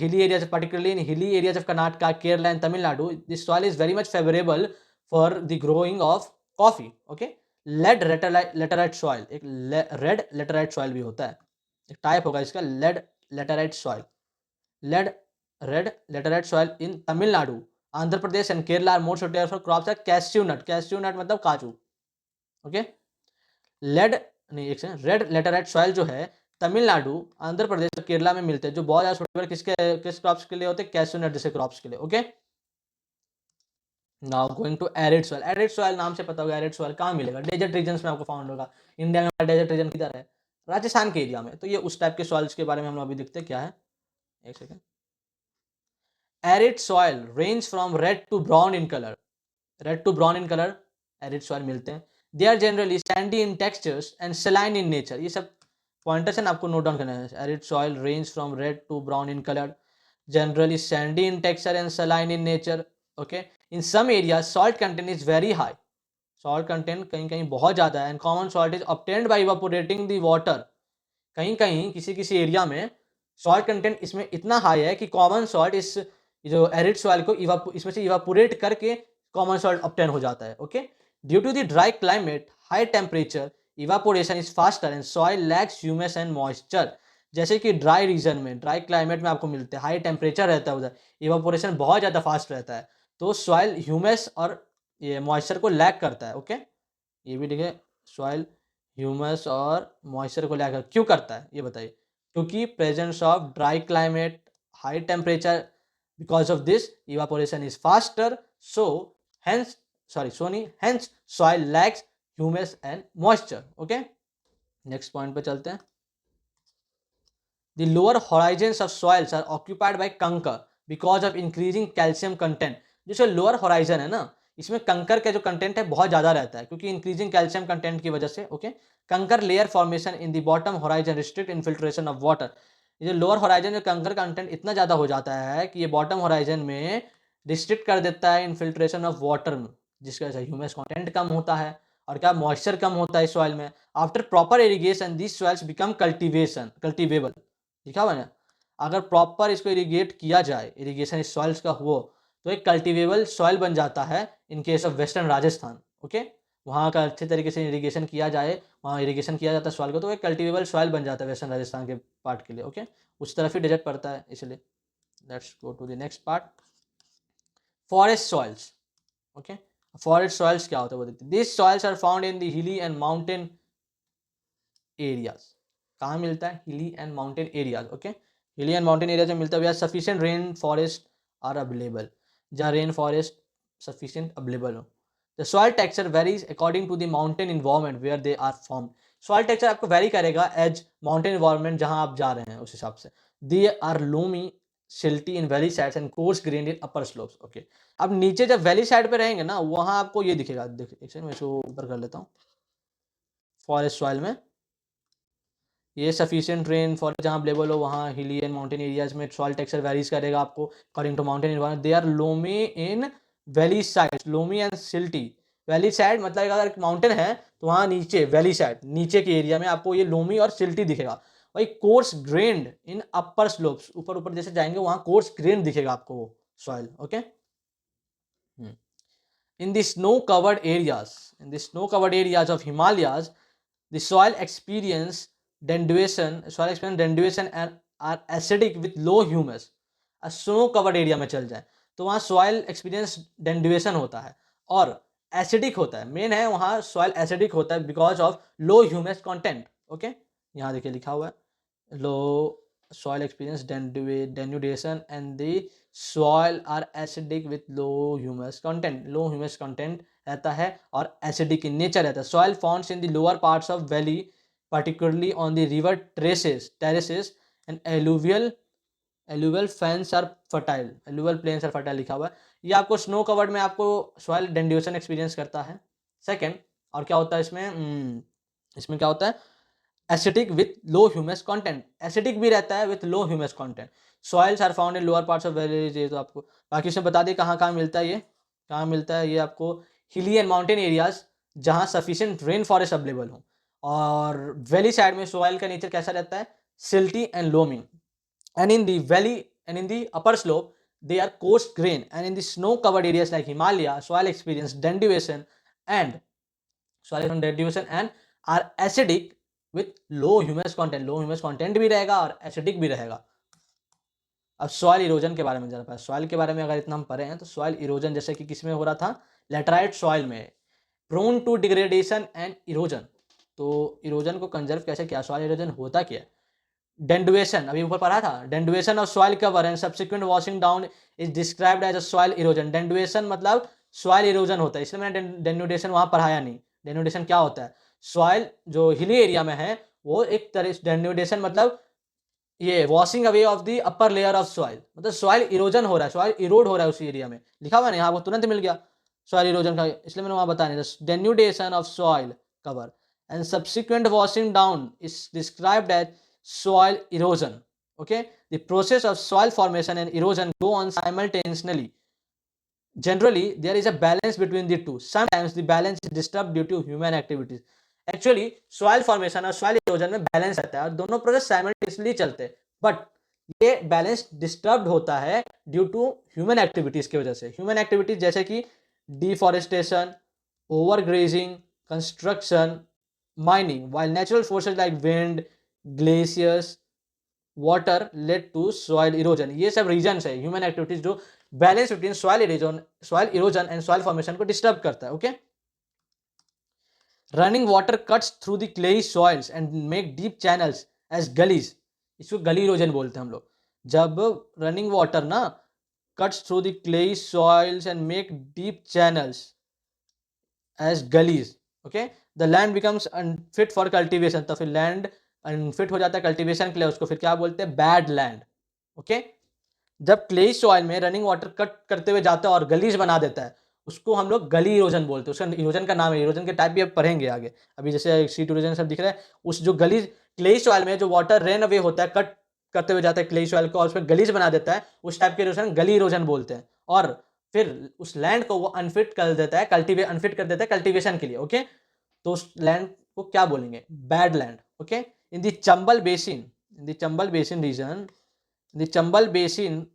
hilly areas, particularly in hilly areas of Karnataka, Kerala and Tamil Nadu, this soil is very much favorable for the growing of coffee. Okay, lead laterite soil, एक red laterite soil भी होता है, एक type होगा इसका lead laterite soil. Lead red laterite soil in Tamil Nadu, Andhra Pradesh and Kerala are more suitable for crops like cashew nut. Cashew nut मतलब काजू. Okay, lead नहीं, एक सेकंड, रेड लेटराइट सॉइल जो है तमिलनाडु, आंध्र प्रदेश और केरला में मिलते हैं, जो बहुत ज्यादा सुटेबल किस क्रॉप्स के लिए होते हैं, कैश्यू नट जैसे क्रॉप्स के लिए. Okay, now going to arid soil. Arid soil नाम से पता होगा, एरिड सॉइल कहाँ मिलेगा, डेजर्ट रीजन्स में आपको फाउंड होगा. इंडिया में डेजर्ट रीजन किधर है, राजस्थान के एरिया में. तो ये उस टाइप के सॉइल्स के बारे में हम लोग अभी देखते हैं क्या है. एक second. Arid soil range from red to brown in colour. Red to brown in colour arid soil मिलते हैं. They are generally sandy in textures and saline in nature. ये सब पॉइंटर्स है ना, आपको नोट डाउन करना है. Arid soil range from red to brown in colour, generally sandy in texture and saline in nature. Okay, in some areas salt content is very high. Salt content कहीं कहीं बहुत ज़्यादा है. And common salt is obtained by evaporating the water. कहीं कहीं किसी किसी area में सॉल्ट कंटेंट इसमें इतना हाई है कि कॉमन सॉल्ट इस जो एरिड सॉइल को इसमें से इवापोरेट करके कॉमन सॉल्ट ऑब्टेन हो जाता है. Okay, due to the dry climate, high temperature, evaporation is faster and soil lacks humus and moisture. जैसे कि ड्राई रीजन में, ड्राई क्लाइमेट में आपको मिलते हैं, हाई टेम्परेचर रहता है उधर, इवापोरेशन बहुत ज़्यादा फास्ट रहता है, तो सॉइल ह्यूमस और ये मॉइस्चर को लैक करता है. ओके, ये भी देखिए, सॉइल ह्यूमस और मॉइस्चर को लैक क्यों करता है ये बताइए. क्योंकि presence of dry climate, high temperature, because of this evaporation is faster, so hence hence soil lacks humus and moisture. Okay, next point पे चलते हैं. The lower horizons of soils are occupied by कंकर because of increasing calcium content. जो lower horizon है ना, इसमें कंकर का जो कंटेंट है बहुत ज़्यादा रहता है, क्योंकि इंक्रीजिंग कैल्शियम कंटेंट की वजह से. ओके, कंकर layer formation in the bottom horizon restrict infiltration of water. ये जो लोअर होराइजन में कंकर कंटेंट इतना ज़्यादा हो जाता है कि ये बॉटम होराइजन में रिस्ट्रिक्ट कर देता है इन्फिल्ट्रेशन ऑफ वाटर में, जिसकी वजह से ह्यूमस कंटेंट कम होता है और क्या मॉइस्चर कम होता है सॉइल में. After proper irrigation this soils become cultivable. लिखा हुआ है ना, अगर प्रॉपर इसको इरिगेट किया जाए, इरिगेशन इस सॉइल्स का हो, तो एक कल्टिवेबल सॉइल बन जाता है in case of western Rajasthan. Okay, वहाँ का अच्छे तरीके से इरिगेशन किया जाए, वहाँ इरिगेशन किया जाता है सॉइल को, तो एक कल्टिवेबल सॉइल बन जाता है वेस्टर्न राजस्थान के पार्ट के लिए. ओके, उस तरफ ही डेजर्ट पड़ता है इसलिए. Let's go to the next part, forest soils. Okay, forest soils क्या होता है वो देखते हैं. This soils are found in the hilly and mountain areas. कहाँ मिलता है, hilly and mountain areas. Okay, hilly and mountain areas में मिलता है. Sufficient rain forest are available, जहाँ रेन फॉरेस्ट सफिशिएंट अवेलेबल हो. The soil texture varies according to the mountain environment where they are form. Soil texture आपको vary करेगा as mountain environment जहाँ आप जा रहे हैं उस हिसाब से. They are loamy silty in valley sides and coarse grained in upper slopes. Okay, अब नीचे जब वैली साइड पे रहेंगे ना, वहाँ आपको ये दिखेगा. देखिए एक सेकंड, मैं इसको ऊपर कर लेता हूँ. फॉरेस्ट सॉइल में ये सफिशिएंट रेन फॉर जहाँ अवेलेबल हो, वहाँ हिली एंड माउंटेन एरियाज में सॉइल टेक्सचर वेरीज करेगा आपको according to mountain environment. They are loamy in valley side, loamy and silty. Valley side मतलब अगर एक माउंटेन है तो वहाँ नीचे वैली साइड, नीचे के एरिया में आपको ये लोमी और सिल्टी दिखेगा. वही course grained in upper slopes, ऊपर ऊपर जैसे जाएंगे वहाँ कोर्स ग्रेन्ड दिखेगा आपको वो soil. Okay, in the snow covered areas of Himalayas the soil experience denudation and are acidic with low humus. Snow covered area में चल जाए तो वहाँ सॉइल एक्सपीरियंस डेंडुएशन होता है और एसिडिक होता है. मेन है वहाँ सॉइल एसिडिक होता है because of low humus content. Okay, यहाँ देखिए लिखा हुआ है low soil experience denudation and the soil are acidic with low humus content. Low humus content रहता है और एसिडिक इन नेचर रहता है. Soil founds in the lower parts of valley particularly on the river terraces and alluvial plains are fertile लिखा हुआ है. ये आपको स्नो कवर्ड में आपको सॉइल डेंड्यूएशन एक्सपीरियंस करता है. सेकंड, और क्या होता है इसमें, इसमें क्या होता है, acidic with low humus content. Acidic भी रहता है with low humus content. Soils are found in lower parts of valley. ये तो आपको बाकी उसमें बता दें कहाँ कहाँ मिलता है. ये कहाँ मिलता है, ये आपको हिली एंड माउंटेन एरियाज जहाँ सफिशिएंट रेन फॉरेस्ट अवेलेबल हो. और वैली साइड में सॉइल का नेचर कैसा रहता है, silty and loamy. and in the valley and in the upper slope they are coarse grain, and in the snow covered areas like Himalaya soil experience denudation and and are acidic with low humus content. Low humus content भी रहेगा और acidic भी रहेगा। अब soil erosion के बारे में जाना पाए, सॉइल के बारे में अगर इतना हम पढ़े हैं तो सॉइल इरोजन जैसे कि किस में हो रहा था, लेटराइट सॉइल में, prone to degradation and erosion. तो इरोजन को कंजर्व कैसे किया, सॉइल इरोजन होता क्या है, डेंडुएशन अभी ऊपर पढ़ा था, denudation of soil cover and subsequent washing down is described as a soil erosion. Denudation मतलब सॉइल इरोजन होता है, इसलिए मैंने डेन्यूडेशन वहां पढ़ाया नहीं। डेन्यूडेशन क्या होता है, सॉइल जो हिली एरिया में है वो एक तरह, डेन्यूडेशन मतलब ये washing away of the upper layer of soil, मतलब सॉइल इरोजन हो रहा है, सॉइल इरोड हो रहा है उसी एरिया में, लिखा हुआ नहीं आपको तुरंत मिल गया सॉइल इरोजन का, इसलिए मैंने वहां बताया। Denudation of soil cover and subsequent washing down is described as soil erosion. Okay, the process of soil formation and erosion go on simultaneously. Generally there is a balance between the two, sometimes the balance is disturbed due to human activities. Actually soil formation और soil erosion में balance रहता है और दोनों process simultaneously चलते हैं, but ये balance disturb होता है ड्यू टू ह्यूमन एक्टिविटीज की वजह से। ह्यूमन एक्टिविटीज जैसे कि deforestation, overgrazing, construction, mining, while natural forces like wind, glaciers, water led to soil erosion. ये सब रीजन्स है ह्यूमन एक्टिविटीज जो balance between soil erosion and soil formation को डिस्टर्ब करता है। Okay, running water cuts through the clayey soils and make deep channels as gullies, इसको gully erosion बोलते हैं हम लोग। जब रनिंग वाटर ना cuts through the clayey soils and make deep channels as gullies, okay, the land becomes unfit for cultivation, तो फिर land unfit हो जाता है कल्टीवेशन के लिए, उसको फिर क्या बोलते हैं, बैड लैंड। ओके, जब क्लेई सॉइल में रनिंग वाटर कट करते हुए जाता है और गलीज बना देता है उसको हम लोग गली इरोजन बोलते हैं। उसका इरोजन का नाम है, इरोजन के टाइप भी अब पढ़ेंगे आगे, अभी जैसे सीट इरोजन सब दिख रहा है, उस जो गलीज क्लेई सॉइल में जो वाटर रेन अवे होता है कट करते हुए जाता है क्लेई सॉइल को और उसमें गलीज बना देता है, उस टाइप के इरोजन गली इरोजन बोलते हैं। और फिर उस लैंड को वो अनफिट कर देता है, अनफिट कर देता है कल्टीवेशन के लिए। ओके, तो उस लैंड को क्या बोलेंगे, bad land. Okay, in the Chambal basin, in the Chambal basin region, in the Chambal basin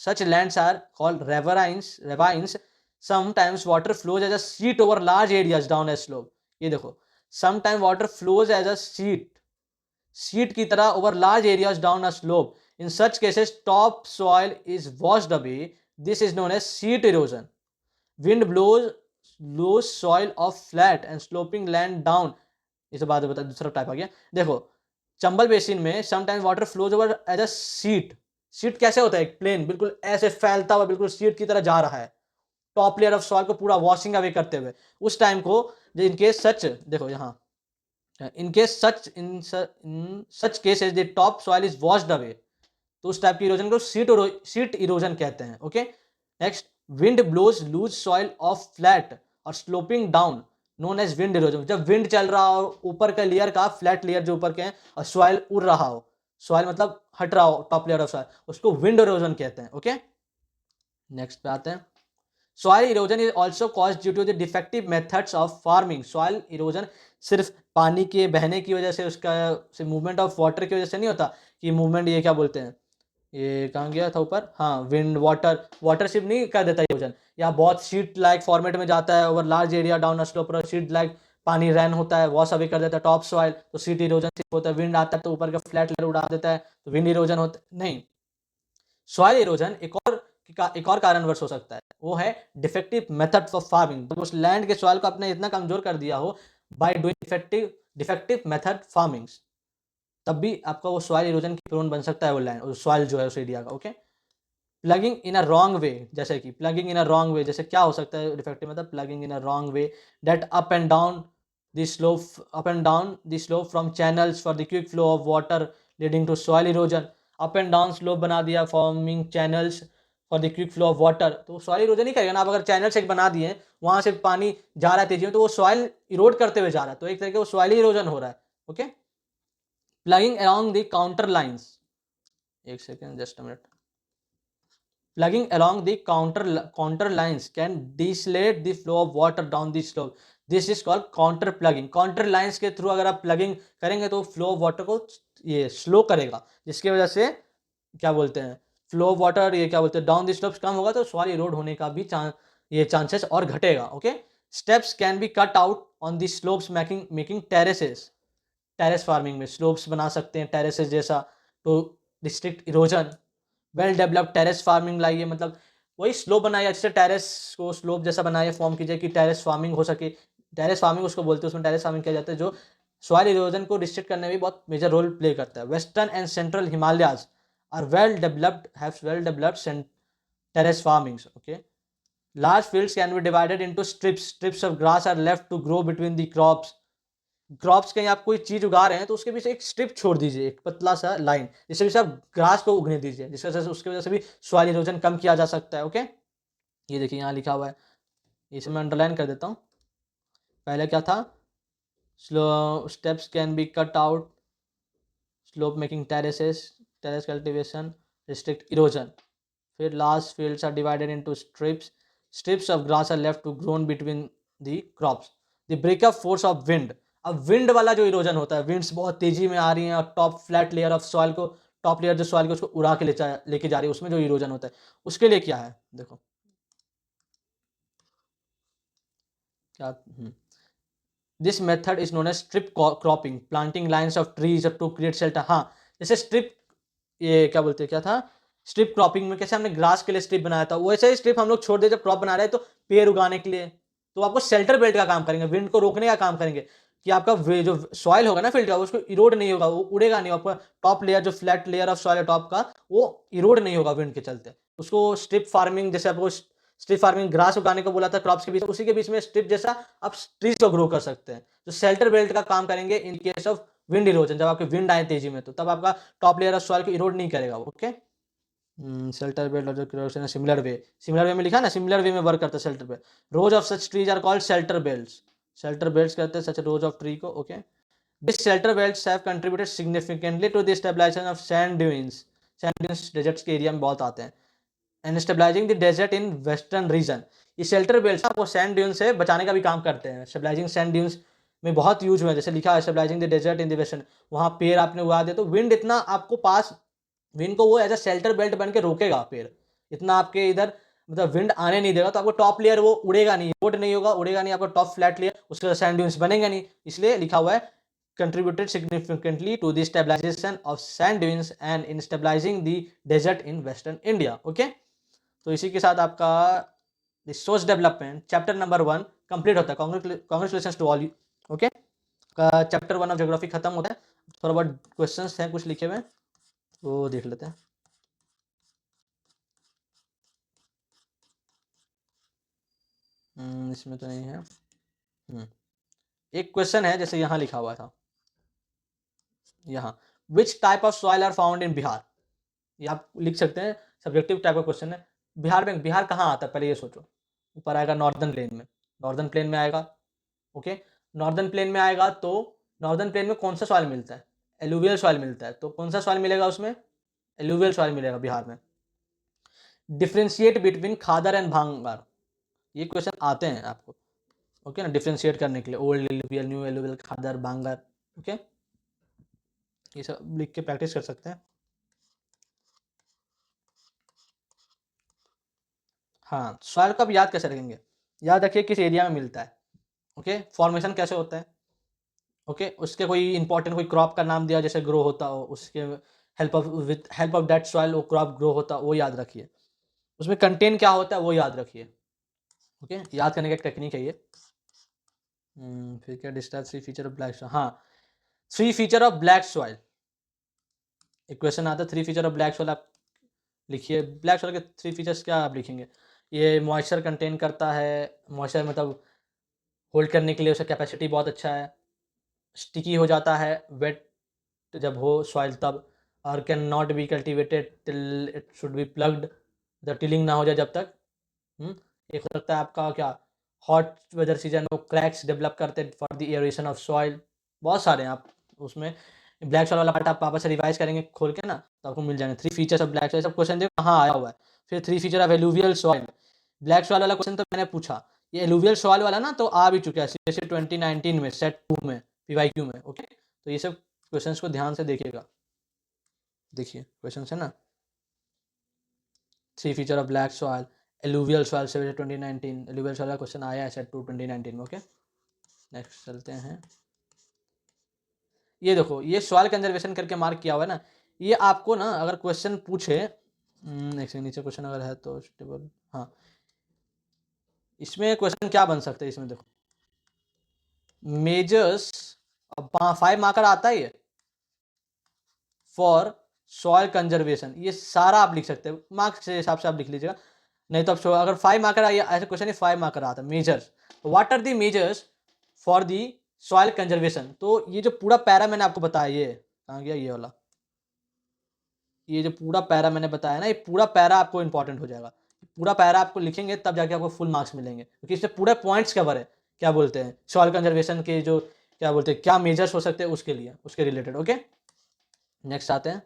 such lands are called ravines. Sometimes water flows as a sheet over large areas down a slope. ये देखो, sometimes water flows as a sheet की तरह over large areas down a slope. In such cases top soil is washed away. This is known as sheet erosion. Wind blows soil off flat and sloping land down. इसे बाद में बता, दूसरा type आ गया। देखो, चंबल बेसिन में sometimes water flows over as a sheet कैसे होता है, एक प्लेन बिल्कुल ऐसे फैलता हुआ बिल्कुल शीट की तरह जा रहा है, टॉप लेयर ऑफ सॉइल को पूरा वॉशिंग अवे करते हुए। उस टाइम को इनकेस सच, देखो यहाँ, in case such in such cases the top soil is washed away, तो उस टाइप की इरोजन को शीट इरोजन कहते हैं। Okay, next, wind blows loose soil off flat और sloping down, known as wind erosion. जब विंड चल रहा हो ऊपर का लेयर का, फ्लैट लेयर जो ऊपर के हैं, और सॉइल उड़ रहा हो, सॉइल मतलब हट रहा हो टॉप लेयर ऑफ सॉइल, उसको विंड इरोजन कहते हैं। ओके, नेक्स्ट पे आते हैं। Soil erosion is also cause due to the defective methods of farming. Soil erosion सिर्फ पानी के बहने की वजह से, उसका मूवमेंट ऑफ वाटर की वजह से नहीं होता कि मूवमेंट, ये क्या बोलते हैं, ये कहाँ गया था ऊपर, हाँ, विंड वाटर शिप नहीं कर देता इरोजन, या बहुत शीट लाइक फॉर्मेट में जाता है over large area down a slope, sheet like पानी रैन होता है, वॉश अवे कर देता है टॉप सॉइल, तो शीट इरोजन होता है। विंड आता है तो ऊपर का फ्लैट लेयर उड़ा देता है, तो विंड इरोजन होता है। नहीं, सॉइल इरोजन एक और कारणवश हो सकता है, वो है डिफेक्टिव मेथड फॉर फार्मिंग। तो उस लैंड के सॉइल को आपने इतना कमजोर कर दिया हो by doing defective method farmings, तब भी आपका वो सॉइल इरोजन की प्रोन बन सकता है वो लैंड, सॉइल जो है उस एरिया का। Okay, plugging in a wrong वे, जैसे कि प्लगिंग इन अ रॉन्ग वे, जैसे क्या हो सकता है डिफेक्टिव मतलब, ploughing in a wrong way that up and down the slope from channels for the quick flow of water leading to soil erosion. Up and down slope बना दिया, forming channels for the quick flow of water, तो soil erosion ही करेगा ना। आप अगर channels एक बना दिए, वहां से पानी जा रहा है तेजी में, तो वो सॉइल इरोड करते हुए जा रहा है, तो एक तरह का सॉइल इरोजन हो रहा है। Okay, ploughing along the contour lines, एक second, just a minute. Plugging along the counter lines can decelate the flow of water down the slope. This is called counter plugging. Counter lines के through अगर आप plugging करेंगे तो flow of water को ये slow करेगा, जिसकी वजह से क्या बोलते हैं फ्लो ऑफ वाटर, ये क्या बोलते हैं डाउन द स्लोप्स कम होगा तो सॉइल इरोड होने का भी ये चांसेस और घटेगा। Okay, steps can be cut out on the slopes making making terraces. Terrace farming में स्लोप्स बना सकते हैं टेरेसेस जैसा to restrict erosion. Well developed terrace farming लाइए, मतलब वही स्लोप बनाइए, अच्छे टेरेस को स्लोप जैसा बनाइए, फॉर्म कीजिए कि टेरेस फार्मिंग हो सके। टेरेस फार्मिंग उसको बोलते हैं, उसमें टेरेस फार्मिंग किया जाता है जो सॉइल इरोजन को रिस्ट्रिक्ट करने में भी बहुत मेजर रोल प्ले करता है। Western and central Himalayas are well developed, have well developed terrace farmings. Okay, large fields can be divided into strips. Strips of grass are left to grow between the crops. Crops कहीं आप कोई चीज उगा रहे हैं तो उसके पीछे एक स्ट्रिप छोड़ दीजिए, एक पतला सा लाइन, जिससे भी आप ग्रास को उगने दीजिए, जिसकी वजह से उसकी वजह से भी सॉइल इरोजन कम किया जा सकता है। ओके, ये देखिए यहाँ लिखा हुआ है, इसे मैं अंडरलाइन कर देता हूँ। पहले क्या था, slope steps can be cut out, slope making terraces, terrace cultivation, restrict erosion. फिर large fields are divided into strips, strips of grass are left to grown between the crops. The breakup force of wind, अब wind वाला जो erosion होता है, winds बहुत तेजी में आ रही हैं और top flat layer of soil को, टॉप लेयर जो सॉइल को उसको उड़ा के लेके जा रही है, उसमें जो इरोजन होता है उसके लिए क्या है देखो क्या। This method is known as strip cropping, planting lines of trees to create shelter. हाँ, जैसे स्ट्रिप, ये क्या बोलते हैं, क्या था स्ट्रिप क्रॉपिंग में, कैसे हमने ग्रास के लिए स्ट्रिप बनाया था वैसे ही स्ट्रिप हम लोग छोड़ दे जब क्रॉप बना रहे हैं तो पेड़ उगाने के लिए, तो आपको शेल्टर बेल्ट का काम करेंगे, विंड को रोकने का काम करेंगे कि आपका जो सॉइल होगा ना फील्ड का उसको इरोड नहीं होगा, वो उड़ेगा नहीं, आपका टॉप लेयर जो फ्लैट लेयर ऑफ सॉइल है टॉप का वो इरोड नहीं होगा विंड के चलते। उसको स्ट्रिप फार्मिंग, जैसे आपको स्ट्रिप फार्मिंग ग्रास उगाने को बोला था क्रॉप्स के बीच, उसी के बीच में स्ट्रिप जैसा आप ट्रीज को ग्रो कर सकते हैं, जो शेल्टर बेल्ट का काम करेंगे in case of wind erosion. जब आपके विंड आए तेजी में तो तब आपका टॉप लेयर ऑफ सॉइल को इरोड नहीं करेगा वो। ओके, शेल्टर बेल्ट और जो क्रोशन है सिमिलर वे में लिखा ना, सिमिलर वे में वर्क करता है shelter belt. Rows of such trees are called shelter belts, shelter belts कहते हैं सच रोज ऑफ ट्री को। Okay, this shelter belts have contributed significantly to the stabilisation of sand dunes. Sand dunes deserts के area में बहुत आते हैं, and stabilising the desert in western region. ये shelter belts आपको सैंड ड्यून से बचाने का भी काम करते हैं, स्टेबलाइजिंग सैंड ड्यून्स में बहुत यूज हुए हैं, जैसे लिखा है stabilising the desert in the western, वहाँ पेड़ आपने उगा दिया तो विंड इतना आपको पास, विंड को वो एज अ शेल्टर बेल्ट बन के रोकेगा पेड़, इतना आपके इधर मतलब विंड आने नहीं देगा, तो आपको टॉप लेयर वो उड़ेगा नहीं, रोड नहीं होगा, उड़ेगा नहीं, आपको टॉप फ्लैट लेयर उसके सैंड ड्यून्स बनेंगे नहीं, इसलिए लिखा हुआ है contributed significantly to the stabilization of sand dunes and in stabilizing the desert in western India. Okay, तो इसी के साथ आपका resource development chapter number 1 complete होता है। Congratulation to all you. Okay, chapter 1 of geography खत्म होता है। थोड़ा बहुत क्वेश्चंस हैं कुछ लिखे हुए, वो देख लेते हैं। इसमें तो नहीं है। एक क्वेश्चन है जैसे यहाँ लिखा हुआ था, यहाँ which type of soil are found in Bihar, ये आप लिख सकते हैं, सब्जेक्टिव टाइप का क्वेश्चन है। बिहार में, बिहार कहाँ आता है पहले ये सोचो, ऊपर आएगा नॉर्दर्न प्लेन में, नॉर्दर्न प्लेन में आएगा। ओके, नॉर्दर्न प्लेन में आएगा तो नॉर्दर्न प्लेन में कौन सा सॉइल मिलता है, एलुवियल सॉइल मिलता है, तो कौन सा सॉइल मिलेगा उसमें, एलुवियल सॉइल मिलेगा बिहार में। डिफ्रेंशिएट बिटवीन खादर एंड भांगार, ये क्वेश्चन आते हैं आपको। ओके ना, डिफ्रेंशिएट करने के लिए ओल्ड एलुवियल, न्यू एलुवियल, खादर, भांगार। ओके, ये सब लिख के प्रैक्टिस कर सकते हैं। हाँ, सॉइल को आप याद कैसे रखेंगे, याद रखिए किस एरिया में मिलता है। ओके, फॉर्मेशन कैसे होता है। ओके, उसके कोई इंपॉर्टेंट कोई क्रॉप का नाम दिया जैसे ग्रो होता हो, उसके help of with help of that soil वो क्रॉप ग्रो होता, वो याद रखिए। उसमें कंटेन क्या होता है वो याद रखिए। ओके, याद करने का एक टेक्निक है ये। फिर क्या, describe three feature of black soil. हाँ, three feature of black soil, एक क्वेश्चन आता है three feature of black soil, आप लिखिए। ब्लैक सॉइल के थ्री फीचर्स क्या आप लिखेंगे, ये मॉइस्चर कंटेन करता है, मॉइस्चर मतलब होल्ड करने के लिए उसका कैपेसिटी बहुत अच्छा है, स्टिकी हो जाता है वेट जब हो सॉइल तब, और can not be cultivated till it should be ploughed, जब टिलिंग ना हो जाए जब तक। एक हो सकता है आपका क्या, हॉट वेदर सीजन में क्रैक्स डेवलप करते हैं for the aeration of soil, बहुत सारे हैं आप उसमें। ब्लैक सॉइल वाला पार्ट आप वापस से रिवाइज करेंगे खोल के ना तो आपको मिल जाएंगे three features of black soil, सब क्वेश्चन देखो कहाँ आया हुआ है। फिर three feature of alluvial soil, black soil वाला क्वेश्चन तो मैंने पूछा, ये एलुवियल सॉइल वाला ना तो आ भी चुका है जैसे 2019 में सेट 2 में PYQ में। ओके, तो ये सब क्वेश्चंस को ध्यान से देखिएगा, देखिए क्वेश्चन है ना। Three feature of black soil, alluvial soil से 2019, एलुवियल सॉइल का क्वेश्चन आया है सेट 2 2019 में। ओके, नेक्स्ट चलते हैं। ये देखो, ये सॉइल कंजर्वेशन करके मार्क किया हुआ है ना, ये आपको ना अगर क्वेश्चन पूछे, एक सेकंड, नीचे क्वेश्चन अगर है तो स्टेबल, हाँ, इसमें क्वेश्चन क्या बन सकते हैं, इसमें देखो मेजर्स, 5 मार्कर आता है ये फॉर सॉइल कंजर्वेशन, ये सारा आप लिख सकते हैं, मार्क्स के हिसाब से आप लिख लीजिएगा, नहीं तो आप अगर 5 मार्कर आइए, ऐसे क्वेश्चन 5 मार्कर आता है, measures, what are the measures for the soil conservation. तो ये जो पूरा पैरा मैंने आपको बताया, ये कहाँ गया ये वाला, ये जो पूरा पैरा मैंने बताया ना, ये पूरा पैरा आपको इंपॉर्टेंट हो जाएगा, पूरा पैरा आपको लिखेंगे तब जाके आपको फुल मार्क्स मिलेंगे, क्योंकि इससे पूरे पॉइंट्स कवर है, क्या बोलते हैं सॉइल कंजर्वेशन के, जो क्या बोलते हैं, क्या मेजर्स हो सकते हैं उसके लिए, उसके रिलेटेड। ओके, नेक्स्ट आते हैं,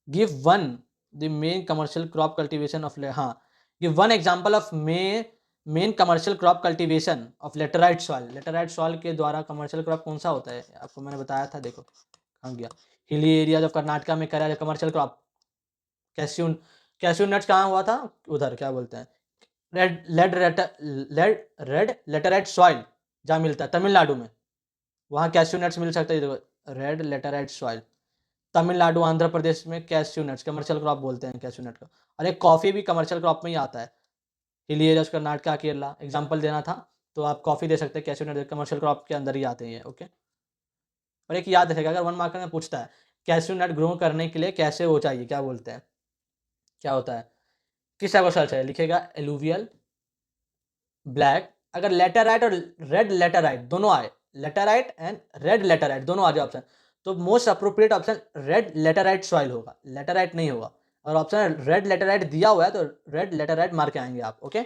give one the main commercial crop cultivation of, हाँ, give one example of main commercial crop cultivation of laterite soil. Laterite soil के द्वारा कमर्शियल क्रॉप कौन सा होता है, आपको मैंने बताया था, देखो कहाँ गया, हिली एरियाज ऑफ कर्नाटका में करा commercial crop, cashew, cashew nuts कहाँ हुआ था, उधर क्या बोलते हैं, रेड लेटराइट सॉइल जहाँ मिलता है तमिलनाडु में, वहाँ कैस्यू नट्स मिल सकता है, देखो red laterite soil, Tamil Nadu Andhra Pradesh में कैस्यू नट्स कमर्शियल क्रॉप बोलते हैं कैस्यू नट का। और एक कॉफ़ी भी कमर्शियल क्रॉप में ही आता है, hilly areas Karnataka Kerala, example देना था तो आप कॉफ़ी दे सकते हैं, कैस्यू नट कमर्शियल क्रॉप के अंदर ही आते हैं। ओके, और एक याद रखेगा, अगर 1 मार्कर में पूछता है कैस्यू नट ग्रो करने के लिए कैसे वो चाहिए, क्या बोलते हैं, क्या होता है, किस टाइप का सॉइल चाहिए, लिखेगा एलुवियल, ब्लैक, अगर लेटराइट और रेड लेटराइट दोनों आए, लेटराइट एंड रेड लेटराइट दोनों आ जाए ऑप्शन, तो most appropriate option red laterite soil होगा, लेटराइट नहीं होगा। और ऑप्शन रेड लेटराइट दिया हुआ है तो रेड लेटराइट मार के आएंगे आप। ओके,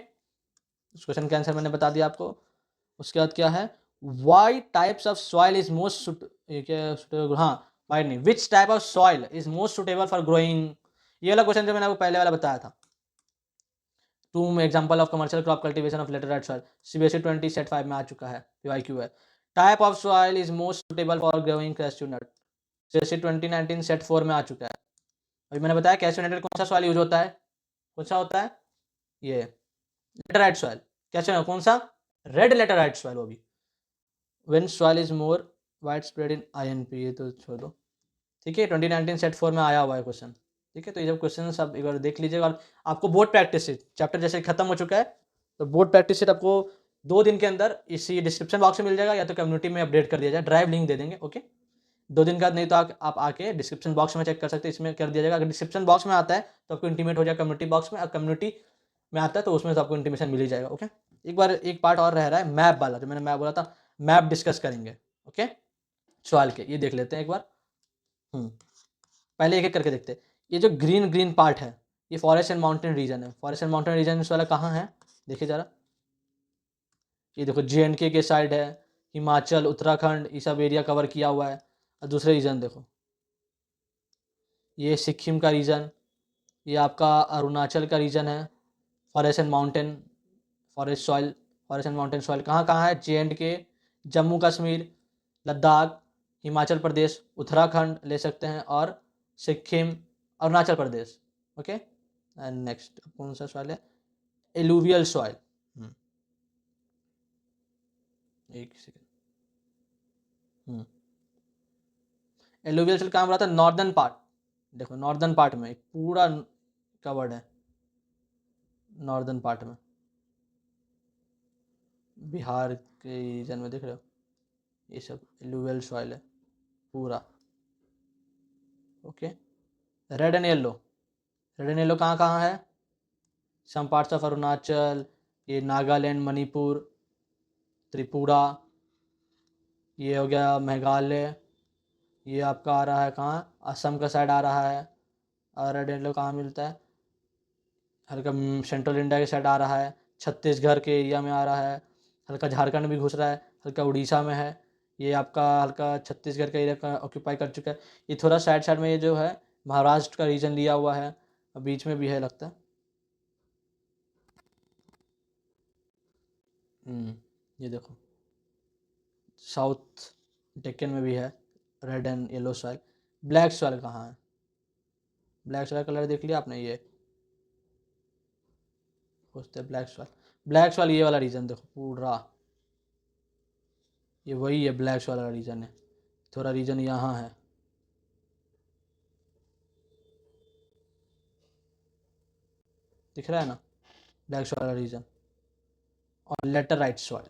उस क्वेश्चन का आंसर मैंने बता दिया आपको। उसके बाद क्या है, why types of soil is most suitable, हाँ वाई नहीं, which type of soil is most suitable for growing, ये वाला क्वेश्चन जो मैंने आपको पहले वाला बताया था, two example of commercial crop cultivation of laterite soil, CBSE 20 set 5 में आ चुका है, पीवाईक्यू है। Type of soil is most suitable for growing cashew nut, CBSE 2019 set 4 में आ चुका है। अभी मैंने बताया कैस्यू नट कौन सा सॉइल यूज होता है, कौन सा होता है, ये लेटराइट सॉइल, कैस्यू नट कौन सा, रेड लेटराइट सॉइल, वो भी when soil is more wide spread in INP, ये तो छोड़ दो, ठीक है, 2019 सेट 4 में आया हुआ है क्वेश्चन, ठीक है। तो ये जब क्वेश्चन सब एक बार देख लीजिएगा, और आपको बोर्ड प्रैक्टिस शीट चैप्टर जैसे खत्म हो चुका है, तो बोर्ड प्रैक्टिस शीट आपको 2 दिन के अंदर इसी डिस्क्रिप्शन बॉक्स में मिल जाएगा, या तो कम्युनिटी में अपडेट कर दिया जाए, ड्राइव लिंक दे देंगे। ओके, 2 दिन का नहीं तो आप आके डिस्क्रिप्शन बॉक्स में चेक कर सकते हैं, इसमें कर दिया जाएगा। अगर डिस्क्रिप्शन बॉक्स में आता है तो आपको इंटीमेट हो जाएगा कम्युनिटी बॉक्स में, और कम्युनिटी में आता है तो उसमें तो आपको इंटीमेशन मिल ही जाएगा। ओके, एक बार एक पार्ट और रह रहा है मैप वाला, जो मैंने मैप बोला था, मैप डिस्कस करेंगे। ओके, सवाल के ये देख लेते हैं एक बार। पहले एक एक करके देखते हैं। ये जो ग्रीन ग्रीन पार्ट है, ये फॉरेस्ट एंड माउंटेन रीजन है, फॉरेस्ट एंड माउंटेन रीजन वाला कहाँ है, देखिए जरा, ये देखो JNK के साइड है, हिमाचल उत्तराखंड ये सब एरिया कवर किया हुआ है। और दूसरे रीजन देखो, ये सिक्किम का रीजन, ये आपका अरुणाचल का रीजन है, forest and mountain, forest soil, forest and mountain soil कहाँ कहाँ है, JNK, जम्मू कश्मीर, लद्दाख, हिमाचल प्रदेश, उत्तराखंड ले सकते हैं, और Sikkim, Arunachal Pradesh. Okay, and next कौन सा सॉइल है, एलुवियल सॉइल, एक सेकेंड, एलुवियल सॉइल कहाँ बोला था, नॉर्दर्न पार्ट, देखो नॉर्दर्न पार्ट में पूरा कवर्ड है, नॉर्दर्न पार्ट में, बिहार के रीजन में देख रहे हो, ये सब एलुवियल सॉइल है पूरा। Okay, red and yellow, red and yellow कहाँ कहाँ है, सम पार्ट्स ऑफ अरुणाचल, ये नागालैंड, मणिपुर, त्रिपुरा, ये हो गया मेघालय, ये आपका आ रहा है कहाँ, असम का साइड आ रहा है। और रेड एंड येलो कहाँ मिलता है, हल्का सेंट्रल इंडिया के साइड आ रहा है, छत्तीसगढ़ के एरिया में आ रहा है, हल्का झारखंड भी घुस रहा है, हल्का उड़ीसा में है, ये आपका हल्का छत्तीसगढ़ का एरिया का ऑक्यूपाई कर चुका है। ये थोड़ा साइड साइड में ये जो है महाराष्ट्र का रीजन लिया हुआ है, और बीच में भी है लगता है। ये देखो साउथ डेक्कन में भी है red and yellow soil. Black soil कहाँ है, ब्लैक सॉइल कलर देख लिया आपने, ये खोजते हैं ब्लैक सॉइल ये वाला रीजन देखो पूरा, ये वही है ब्लैक सॉइल वाला रीजन है, थोड़ा रीजन यहाँ है, दिख रहा है ना ब्लैक सॉइल वाला रीजन। और लेटराइट सॉइल,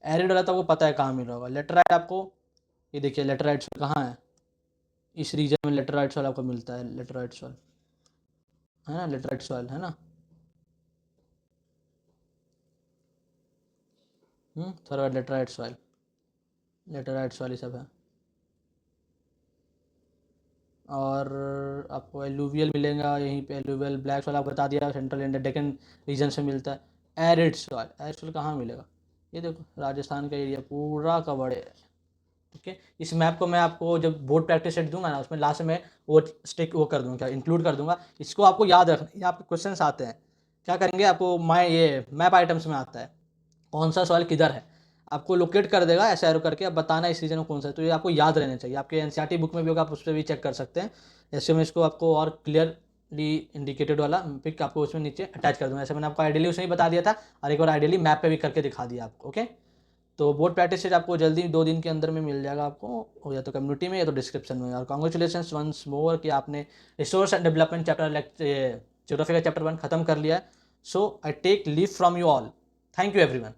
एरिड वाला तो आपको पता है कहाँ मिल रहा होगा। लेटराइट आपको ये देखिए लेटराइट सॉइल कहाँ है, इस रीजन में लेटराइट सॉइल आपको मिलता है, लेटराइट सॉइल है ना, लेटराइट सॉइल है ना, थोड़ा लेटराइट सॉइल ये सब है। और आपको एलुवियल मिलेगा यहीं पे, एलुवियल ब्लैक सॉइल आपको बता दिया सेंट्रल इंडिया डेक्कन रीजन से मिलता है। एरिड सॉइल कहाँ मिलेगा, ये देखो राजस्थान का एरिया पूरा कवर्ड है। ठीक है, इस मैप को मैं आपको जब बोर्ड प्रैक्टिस सेट दूंगा ना, उसमें लास्ट में वो स्टिक वो कर दूंगा, क्या इंक्लूड कर दूंगा। इसको आपको याद रखना, ये आपके क्वेश्चन आते हैं, क्या करेंगे आपको ये मैप आइटम्स में आता है कौन सा सॉइल किधर है, आपको लोकेट कर देगा ऐसे एरो करके, अब बताना इस रीजन में कौन सा है। तो ये आपको याद रहना चाहिए, आपके एनसीईआरटी बुक में भी होगा, आप उस पर भी चेक कर सकते हैं। ऐसे में इसको आपको और क्लियरली इंडिकेटेड वाला पिक आपको उसमें नीचे अटैच कर दूंगा। ऐसे मैंने आपको आइडियली उसमें ही बता दिया था, और एक बार आइडियली मैप पे भी करके दिखा दिया आपको। ओके, तो बोर्ड प्रैक्टिस सेट आपको जल्दी 2 दिन के अंदर में मिल जाएगा आपको, हो या तो कम्युनिटी में या तो डिस्क्रिप्शन में। और कॉन्ग्रेचुलेशन वंस मोर कि आपने resource and development chapter geography का चैप्टर 1 खत्म कर लिया है। So I take leave from you all, thank you everyone.